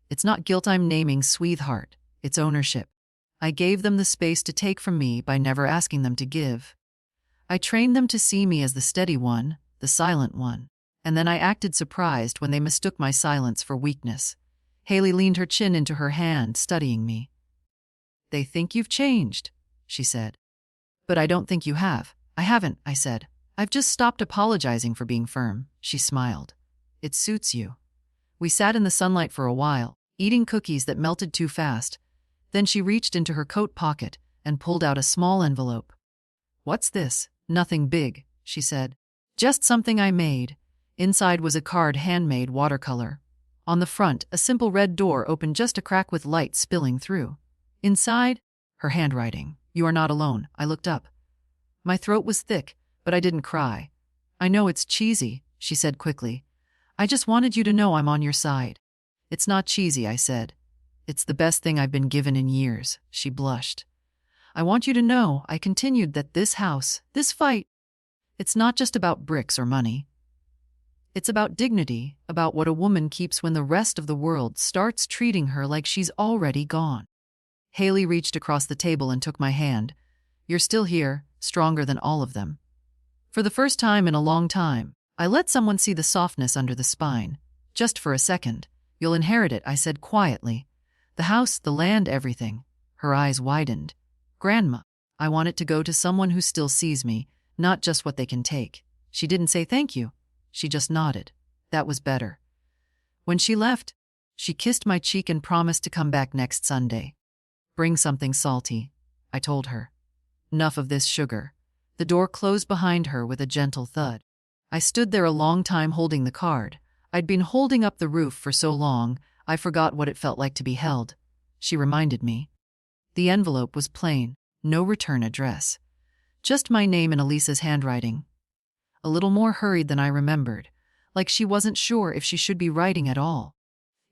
It's not guilt I'm naming, sweetheart. It's ownership. I gave them the space to take from me by never asking them to give. I trained them to see me as the steady one, the silent one. And then I acted surprised when they mistook my silence for weakness. Haley leaned her chin into her hand, studying me. "They think you've changed," she said. "But I don't think you have." "I haven't," I said. "I've just stopped apologizing for being firm." She smiled. "It suits you." We sat in the sunlight for a while, eating cookies that melted too fast. Then she reached into her coat pocket and pulled out a small envelope. "What's this?" "Nothing big," she said. "Just something I made." Inside was a card handmade watercolor. On the front, a simple red door opened just a crack with light spilling through. Inside, her handwriting. "You are not alone." I looked up. My throat was thick, but I didn't cry. "I know it's cheesy," she said quickly. "I just wanted you to know I'm on your side." "It's not cheesy," I said. "It's the best thing I've been given in years." She blushed. "I want you to know," I continued, "that this house, this fight, it's not just about bricks or money. It's about dignity, about what a woman keeps when the rest of the world starts treating her like she's already gone. Haley reached across the table and took my hand. You're still here, stronger than all of them. For the first time in a long time, I let someone see the softness under the spine. Just for a second. You'll inherit it, I said quietly. The house, the land, everything. Her eyes widened. Grandma, I want it to go to someone who still sees me, not just what they can take. She didn't say thank you. She just nodded. That was better. When she left, she kissed my cheek and promised to come back next Sunday. Bring something salty, I told her. Enough of this sugar. The door closed behind her with a gentle thud. I stood there a long time holding the card. I'd been holding up the roof for so long, I forgot what it felt like to be held. She reminded me. The envelope was plain, no return address. Just my name in Elisa's handwriting. A little more hurried than I remembered, like she wasn't sure if she should be writing at all.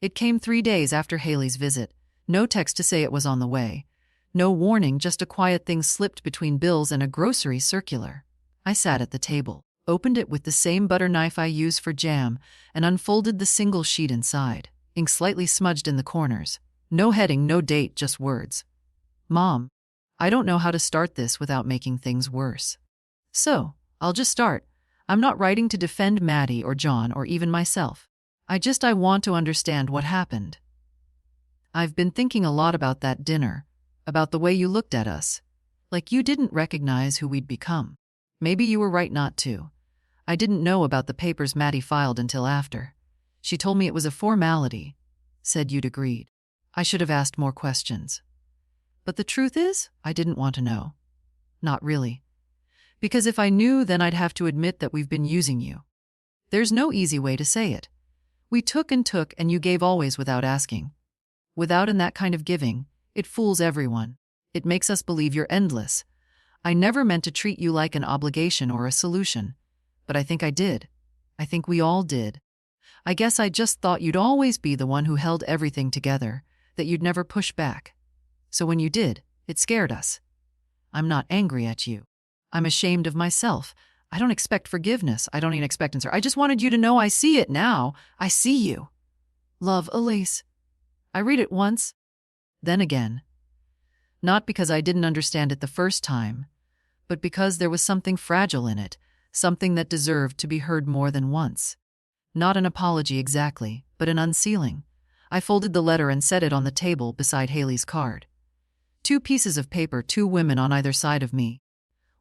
It came 3 days after Haley's visit. No text to say it was on the way. No warning, just a quiet thing slipped between bills and a grocery circular. I sat at the table, opened it with the same butter knife I use for jam, and unfolded the single sheet inside, ink slightly smudged in the corners. No heading, no date, just words. Mom, I don't know how to start this without making things worse. So, I'll just start. I'm not writing to defend Maddie or John or even myself. I want to understand what happened. I've been thinking a lot about that dinner, about the way you looked at us. Like you didn't recognize who we'd become. Maybe you were right not to. I didn't know about the papers Maddie filed until after. She told me it was a formality. Said you'd agreed. I should have asked more questions. But the truth is, I didn't want to know. Not really. Because if I knew, then I'd have to admit that we've been using you. There's no easy way to say it. We took and you gave always without asking. Without and that kind of giving, it fools everyone. It makes us believe you're endless. I never meant to treat you like an obligation or a solution. But I think I did. I think we all did. I guess I just thought you'd always be the one who held everything together, that you'd never push back. So when you did, it scared us. I'm not angry at you. I'm ashamed of myself. I don't expect forgiveness. I don't even expect answer. I just wanted you to know I see it now. I see you. Love, Elise. I read it once, then again. Not because I didn't understand it the first time, but because there was something fragile in it, something that deserved to be heard more than once. Not an apology exactly, but an unsealing. I folded the letter and set it on the table beside Haley's card. 2 pieces of paper, 2 women on either side of me.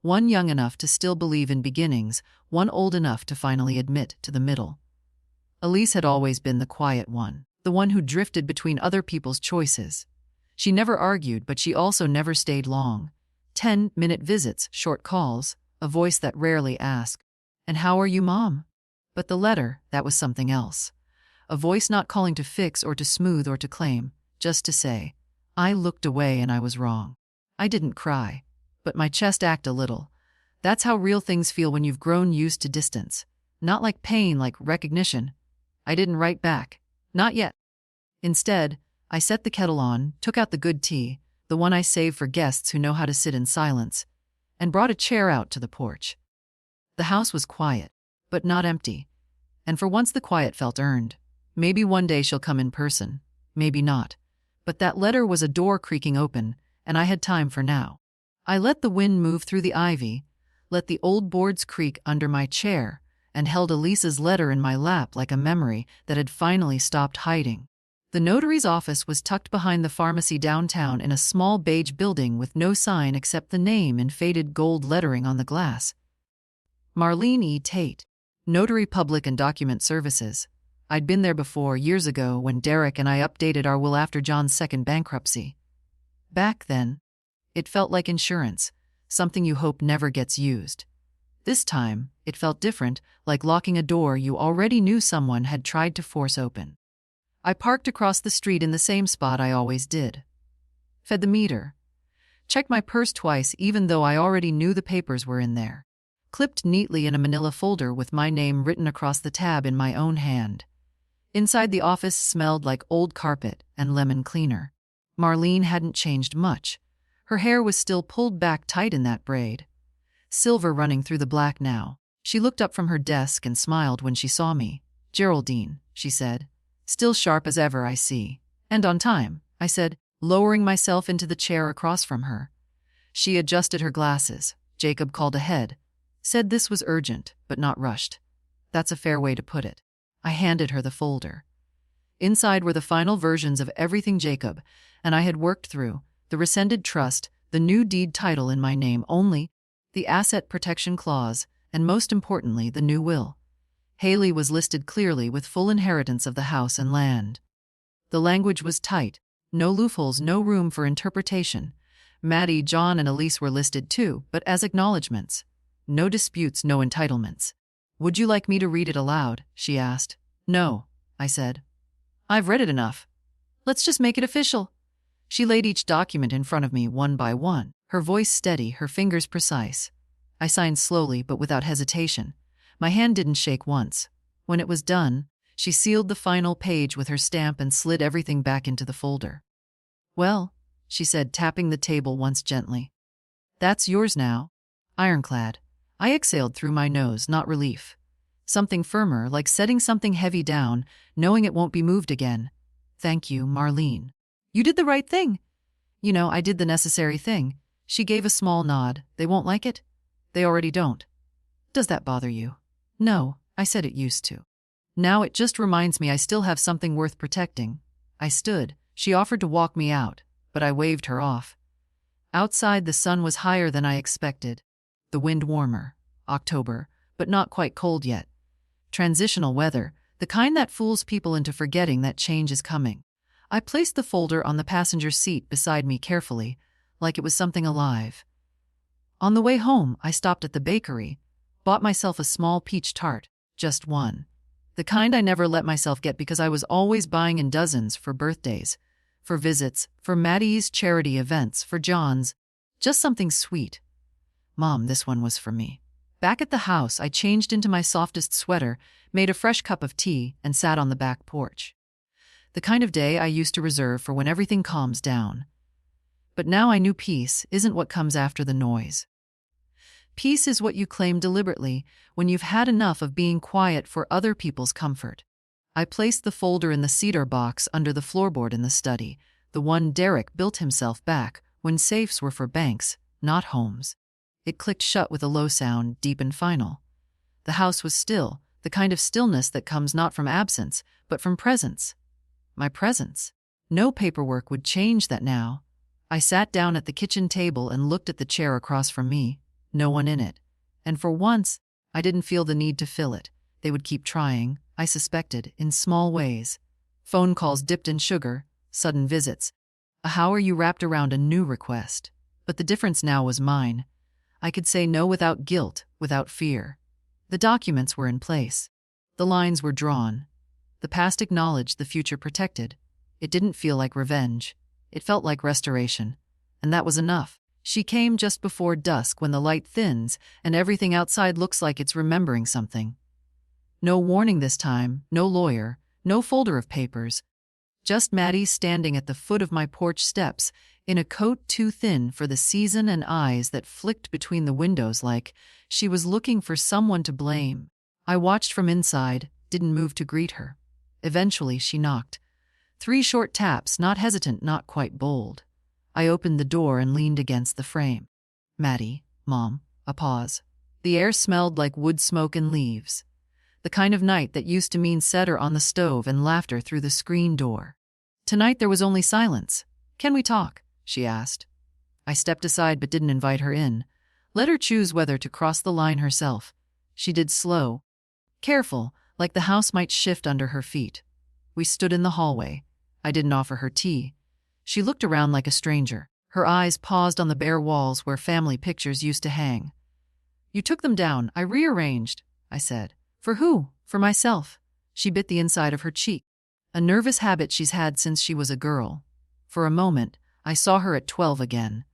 One young enough to still believe in beginnings, one old enough to finally admit to the middle. Elise had always been the quiet one, the one who drifted between other people's choices. She never argued, but she also never stayed long. 10-minute visits, short calls, a voice that rarely asked, "And how are you, Mom?" But the letter, that was something else. A voice not calling to fix or to smooth or to claim, just to say, I looked away and I was wrong. I didn't cry, but my chest ached a little. That's how real things feel when you've grown used to distance. Not like pain, like recognition. I didn't write back. Not yet. Instead, I set the kettle on, took out the good tea, the one I save for guests who know how to sit in silence, and brought a chair out to the porch. The house was quiet, but not empty. And for once the quiet felt earned. Maybe one day she'll come in person. Maybe not. But that letter was a door creaking open, and I had time for now. I let the wind move through the ivy, let the old boards creak under my chair, and held Elisa's letter in my lap like a memory that had finally stopped hiding. The notary's office was tucked behind the pharmacy downtown in a small beige building with no sign except the name in faded gold lettering on the glass. Marlene E. Tate, Notary Public and Document Services. I'd been there before, years ago, when Derek and I updated our will after John's second bankruptcy. Back then, it felt like insurance, something you hope never gets used. This time, it felt different, like locking a door you already knew someone had tried to force open. I parked across the street in the same spot I always did. Fed the meter. Checked my purse twice even though I already knew the papers were in there. Clipped neatly in a manila folder with my name written across the tab in my own hand. Inside the office smelled like old carpet and lemon cleaner. Marlene hadn't changed much. Her hair was still pulled back tight in that braid. Silver running through the black now. She looked up from her desk and smiled when she saw me. "Geraldine," she said. "Still sharp as ever, I see. And on time," I said, lowering myself into the chair across from her. She adjusted her glasses. Jacob called ahead. Said this was urgent, but not rushed. That's a fair way to put it. I handed her the folder. Inside were the final versions of everything Jacob and I had worked through, the rescinded trust, the new deed title in my name only, the asset protection clause, and most importantly, the new will. Haley was listed clearly with full inheritance of the house and land. The language was tight, no loopholes, no room for interpretation. Maddie, John, and Elise were listed too, but as acknowledgments. No disputes, no entitlements. "Would you like me to read it aloud?" she asked. "No," I said. "I've read it enough. Let's just make it official." She laid each document in front of me one by one, her voice steady, her fingers precise. I signed slowly but without hesitation. My hand didn't shake once. When it was done, she sealed the final page with her stamp and slid everything back into the folder. "Well," she said, tapping the table once gently. "That's yours now." Ironclad. I exhaled through my nose, not relief. Something firmer, like setting something heavy down, knowing it won't be moved again. "Thank you, Marlene. You did the right thing." "You know, I did the necessary thing." She gave a small nod. "They won't like it?" "They already don't." "Does that bother you?" "No," I said, "it used to. Now it just reminds me I still have something worth protecting." I stood. She offered to walk me out, but I waved her off. Outside, the sun was higher than I expected. The wind warmer. October, but not quite cold yet. Transitional weather, the kind that fools people into forgetting that change is coming. I placed the folder on the passenger seat beside me carefully, like it was something alive. On the way home, I stopped at the bakery, bought myself a small peach tart, just one. The kind I never let myself get because I was always buying in dozens for birthdays, for visits, for Maddie's charity events, for John's. Just something sweet. "Mom, this one was for me." Back at the house, I changed into my softest sweater, made a fresh cup of tea, and sat on the back porch. The kind of day I used to reserve for when everything calms down. But now I knew peace isn't what comes after the noise. Peace is what you claim deliberately when you've had enough of being quiet for other people's comfort. I placed the folder in the cedar box under the floorboard in the study, the one Derek built himself back when safes were for banks, not homes. It clicked shut with a low sound, deep and final. The house was still, the kind of stillness that comes not from absence, but from presence. My presence. No paperwork would change that now. I sat down at the kitchen table and looked at the chair across from me. No one in it. And for once, I didn't feel the need to fill it. They would keep trying, I suspected, in small ways. Phone calls dipped in sugar, sudden visits. A "how are you" wrapped around a new request. But the difference now was mine. I could say no without guilt, without fear. The documents were in place. The lines were drawn. The past acknowledged, the future protected. It didn't feel like revenge. It felt like restoration. And that was enough. She came just before dusk when the light thins and everything outside looks like it's remembering something. No warning this time, no lawyer, no folder of papers. Just Maddie standing at the foot of my porch steps, in a coat too thin for the season and eyes that flicked between the windows like she was looking for someone to blame. I watched from inside, didn't move to greet her. Eventually she knocked. 3 short taps, not hesitant, not quite bold. I opened the door and leaned against the frame. "Maddie, Mom." A pause. The air smelled like wood smoke and leaves. The kind of night that used to mean cider on the stove and laughter through the screen door. Tonight there was only silence. "Can we talk?" she asked. I stepped aside but didn't invite her in. Let her choose whether to cross the line herself. She did, slow, careful, like the house might shift under her feet. We stood in the hallway. I didn't offer her tea. She looked around like a stranger. Her eyes paused on the bare walls where family pictures used to hang. "You took them down." "I rearranged," I said. "For who?" "For myself." She bit the inside of her cheek. A nervous habit she's had since she was a girl. For a moment, I saw her at 12 again.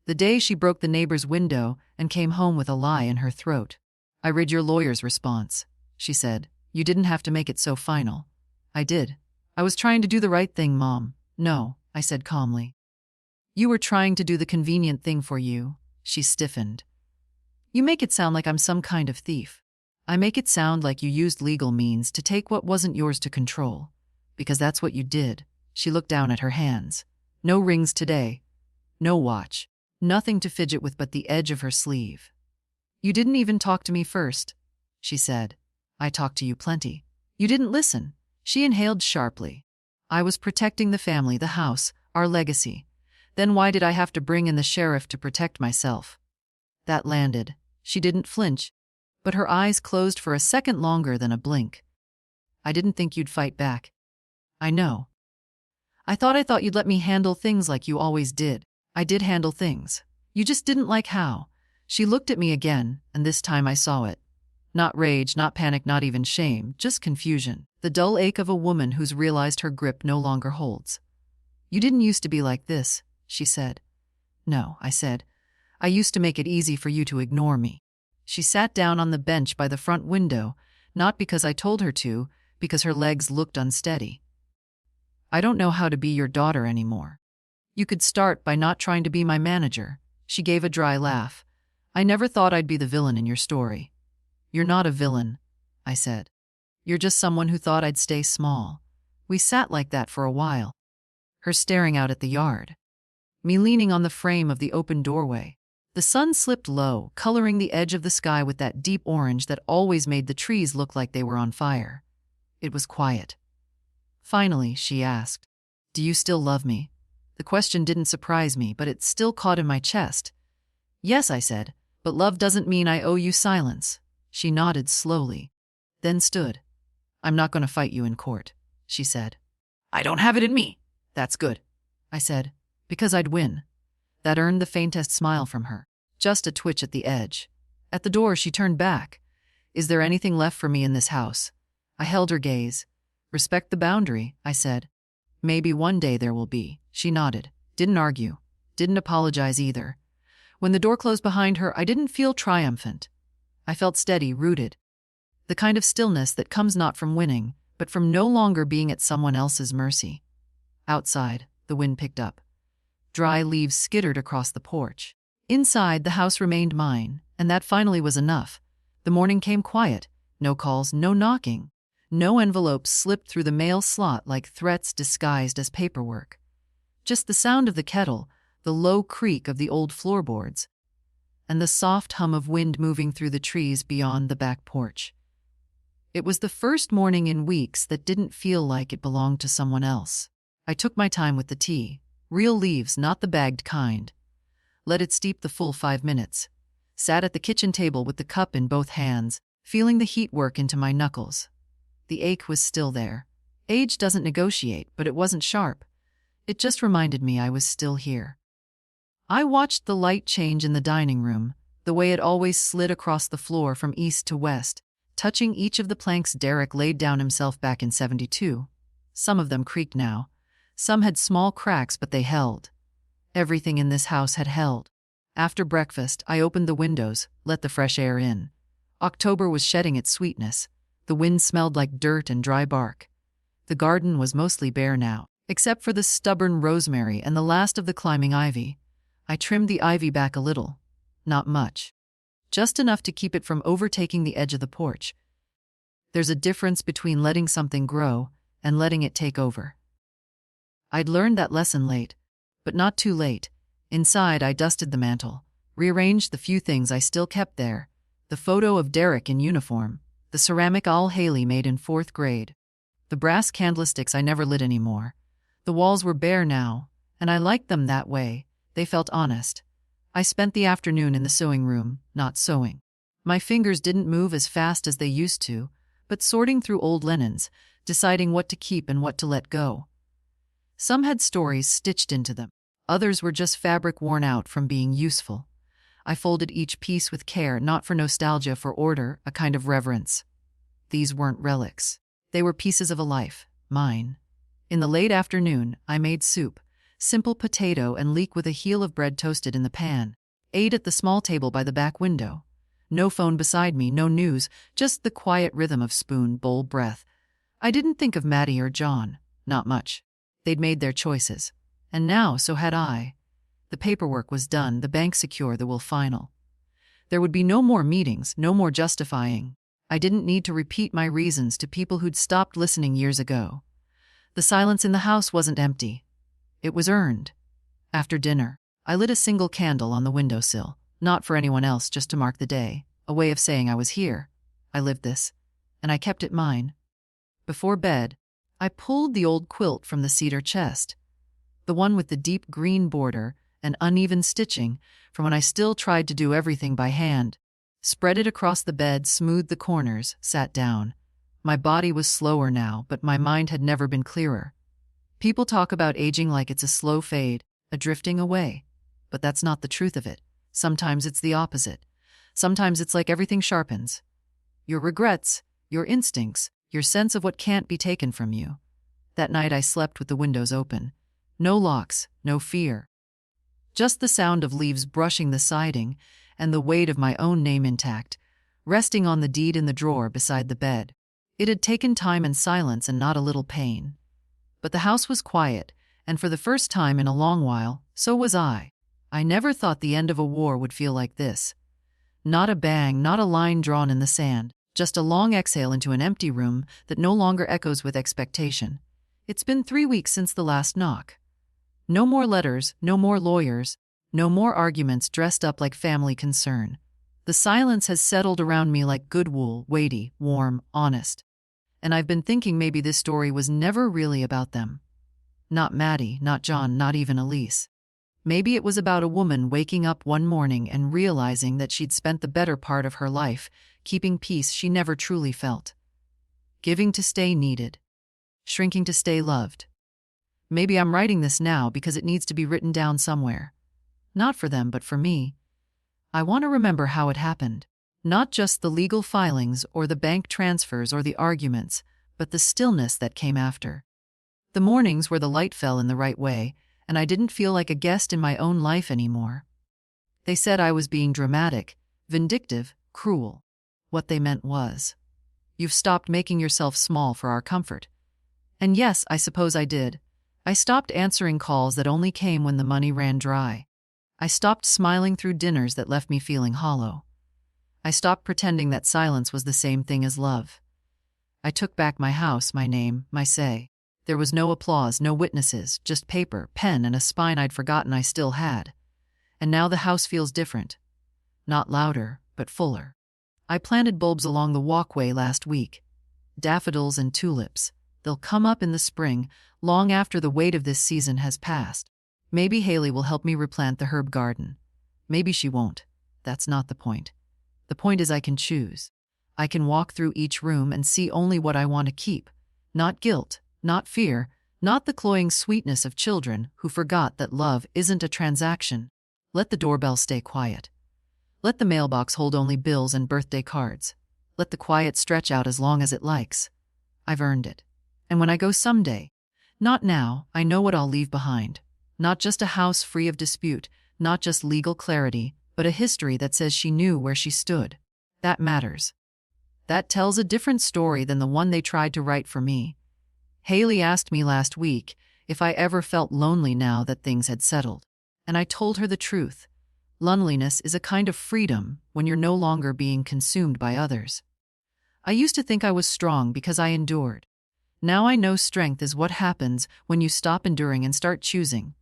The day she broke the neighbor's window and came home with a lie in her throat. "I read your lawyer's response," she said. "You didn't have to make it so final." "I did. I was trying to do the right thing, Mom." "No," I said calmly. "You were trying to do the convenient thing for you." She stiffened. "You make it sound like I'm some kind of thief." I make it sound like you used legal means to take what wasn't yours to control. Because that's what you did. She looked down at her hands. No rings today. No watch. Nothing to fidget with but the edge of her sleeve. You didn't even talk to me first, she said. I talked to you plenty. You didn't listen. She inhaled sharply. I was protecting the family, the house, our legacy. Then why did I have to bring in the sheriff to protect myself? That landed. She didn't flinch, but her eyes closed for a second longer than a blink. I didn't think you'd fight back. I know. I thought you'd let me handle things like you always did. I did handle things. You just didn't like how. She looked at me again, and this time I saw it. Not rage, not panic, not even shame, just confusion. The dull ache of a woman who's realized her grip no longer holds. You didn't used to be like this, she said. No, I said. I used to make it easy for you to ignore me. She sat down on the bench by the front window, not because I told her to, because her legs looked unsteady. I don't know how to be your daughter anymore. You could start by not trying to be my manager. She gave a dry laugh. I never thought I'd be the villain in your story. You're not a villain, I said. You're just someone who thought I'd stay small. We sat like that for a while. Her staring out at the yard. Me leaning on the frame of the open doorway. The sun slipped low, coloring the edge of the sky with that deep orange that always made the trees look like they were on fire. It was quiet. Finally, she asked, "Do you still love me?" The question didn't surprise me, but it still caught in my chest. Yes, I said, but love doesn't mean I owe you silence. She nodded slowly, then stood. I'm not going to fight you in court, she said. I don't have it in me. That's good, I said, because I'd win. That earned the faintest smile from her, just a twitch at the edge. At the door, she turned back. Is there anything left for me in this house? I held her gaze. Respect the boundary, I said. Maybe one day there will be. She nodded, didn't argue, didn't apologize either. When the door closed behind her, I didn't feel triumphant. I felt steady, rooted. The kind of stillness that comes not from winning, but from no longer being at someone else's mercy. Outside, the wind picked up. Dry leaves skittered across the porch. Inside, the house remained mine, and that finally was enough. The morning came quiet. No calls, no knocking. No envelopes slipped through the mail slot like threats disguised as paperwork. Just the sound of the kettle, the low creak of the old floorboards, and the soft hum of wind moving through the trees beyond the back porch. It was the first morning in weeks that didn't feel like it belonged to someone else. I took my time with the tea. Real leaves, not the bagged kind. Let it steep the full 5 minutes. Sat at the kitchen table with the cup in both hands, feeling the heat work into my knuckles. The ache was still there. Age doesn't negotiate, but it wasn't sharp. It just reminded me I was still here. I watched the light change in the dining room, the way it always slid across the floor from east to west, touching each of the planks Derek laid down himself back in '72. Some of them creaked now. Some had small cracks, but they held. Everything in this house had held. After breakfast, I opened the windows, let the fresh air in. October was shedding its sweetness. The wind smelled like dirt and dry bark. The garden was mostly bare now, except for the stubborn rosemary and the last of the climbing ivy. I trimmed the ivy back a little. Not much. Just enough to keep it from overtaking the edge of the porch. There's a difference between letting something grow and letting it take over. I'd learned that lesson late, but not too late. Inside, I dusted the mantel, rearranged the few things I still kept there, the photo of Derek in uniform, the ceramic owl Haley made in 4th grade, the brass candlesticks I never lit anymore. The walls were bare now, and I liked them that way. They felt honest. I spent the afternoon in the sewing room, not sewing. My fingers didn't move as fast as they used to, but sorting through old linens, deciding what to keep and what to let go. Some had stories stitched into them. Others were just fabric worn out from being useful. I folded each piece with care, not for nostalgia, for order, a kind of reverence. These weren't relics. They were pieces of a life, mine. In the late afternoon, I made soup, simple potato and leek with a heel of bread toasted in the pan. Ate at the small table by the back window. No phone beside me, no news, just the quiet rhythm of spoon, bowl, breath. I didn't think of Maddie or John, not much. They'd made their choices. And now, so had I. The paperwork was done, the bank secure, the will final. There would be no more meetings, no more justifying. I didn't need to repeat my reasons to people who'd stopped listening years ago. The silence in the house wasn't empty. It was earned. After dinner, I lit a single candle on the windowsill, not for anyone else, just to mark the day, a way of saying I was here. I lived this, and I kept it mine. Before bed, I pulled the old quilt from the cedar chest, the one with the deep green border and uneven stitching from when I still tried to do everything by hand. Spread it across the bed, smoothed the corners, sat down. My body was slower now, but my mind had never been clearer. People talk about aging like it's a slow fade, a drifting away. But that's not the truth of it. Sometimes it's the opposite. Sometimes it's like everything sharpens. Your regrets, your instincts, your sense of what can't be taken from you. That night I slept with the windows open. No locks, no fear. Just the sound of leaves brushing the siding and the weight of my own name intact, resting on the deed in the drawer beside the bed. It had taken time and silence and not a little pain. But the house was quiet, and for the first time in a long while, so was I. I never thought the end of a war would feel like this. Not a bang, not a line drawn in the sand, just a long exhale into an empty room that no longer echoes with expectation. It's been 3 weeks since the last knock. No more letters, no more lawyers, no more arguments dressed up like family concern. The silence has settled around me like good wool, weighty, warm, honest. And I've been thinking maybe this story was never really about them. Not Maddie, not John, not even Elise. Maybe it was about a woman waking up one morning and realizing that she'd spent the better part of her life keeping peace she never truly felt. Giving to stay needed. Shrinking to stay loved. Maybe I'm writing this now because it needs to be written down somewhere. Not for them, but for me. I want to remember how it happened. Not just the legal filings or the bank transfers or the arguments, but the stillness that came after. The mornings where the light fell in the right way, and I didn't feel like a guest in my own life anymore. They said I was being dramatic, vindictive, cruel. What they meant was, you've stopped making yourself small for our comfort. And yes, I suppose I did. I stopped answering calls that only came when the money ran dry. I stopped smiling through dinners that left me feeling hollow. I stopped pretending that silence was the same thing as love. I took back my house, my name, my say. There was no applause, no witnesses, just paper, pen, and a spine I'd forgotten I still had. And now the house feels different. Not louder, but fuller. I planted bulbs along the walkway last week. Daffodils and tulips. They'll come up in the spring, long after the weight of this season has passed. Maybe Haley will help me replant the herb garden. Maybe she won't. That's not the point. The point is I can choose. I can walk through each room and see only what I want to keep. Not guilt, not fear, not the cloying sweetness of children who forgot that love isn't a transaction. Let the doorbell stay quiet. Let the mailbox hold only bills and birthday cards. Let the quiet stretch out as long as it likes. I've earned it. And when I go someday, not now, I know what I'll leave behind. Not just a house free of dispute, not just legal clarity, but a history that says she knew where she stood. That matters. That tells a different story than the one they tried to write for me. Haley asked me last week if I ever felt lonely now that things had settled. And I told her the truth. Loneliness is a kind of freedom when you're no longer being consumed by others. I used to think I was strong because I endured. Now I know strength is what happens when you stop enduring and start choosing.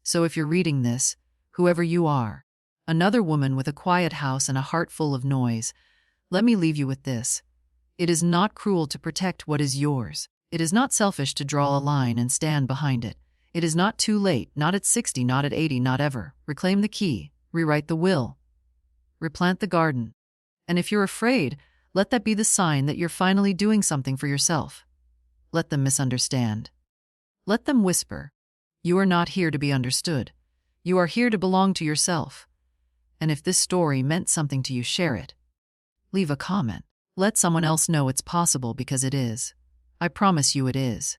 So if you're reading this, whoever you are, another woman with a quiet house and a heart full of noise, let me leave you with this. It is not cruel to protect what is yours. It is not selfish to draw a line and stand behind it. It is not too late, not at 60, not at 80, not ever. Reclaim the key, rewrite the will, replant the garden. And if you're afraid, let that be the sign that you're finally doing something for yourself. Let them misunderstand. Let them whisper. You are not here to be understood. You are here to belong to yourself. And if this story meant something to you, share it. Leave a comment. Let someone else know it's possible because it is. I promise you it is.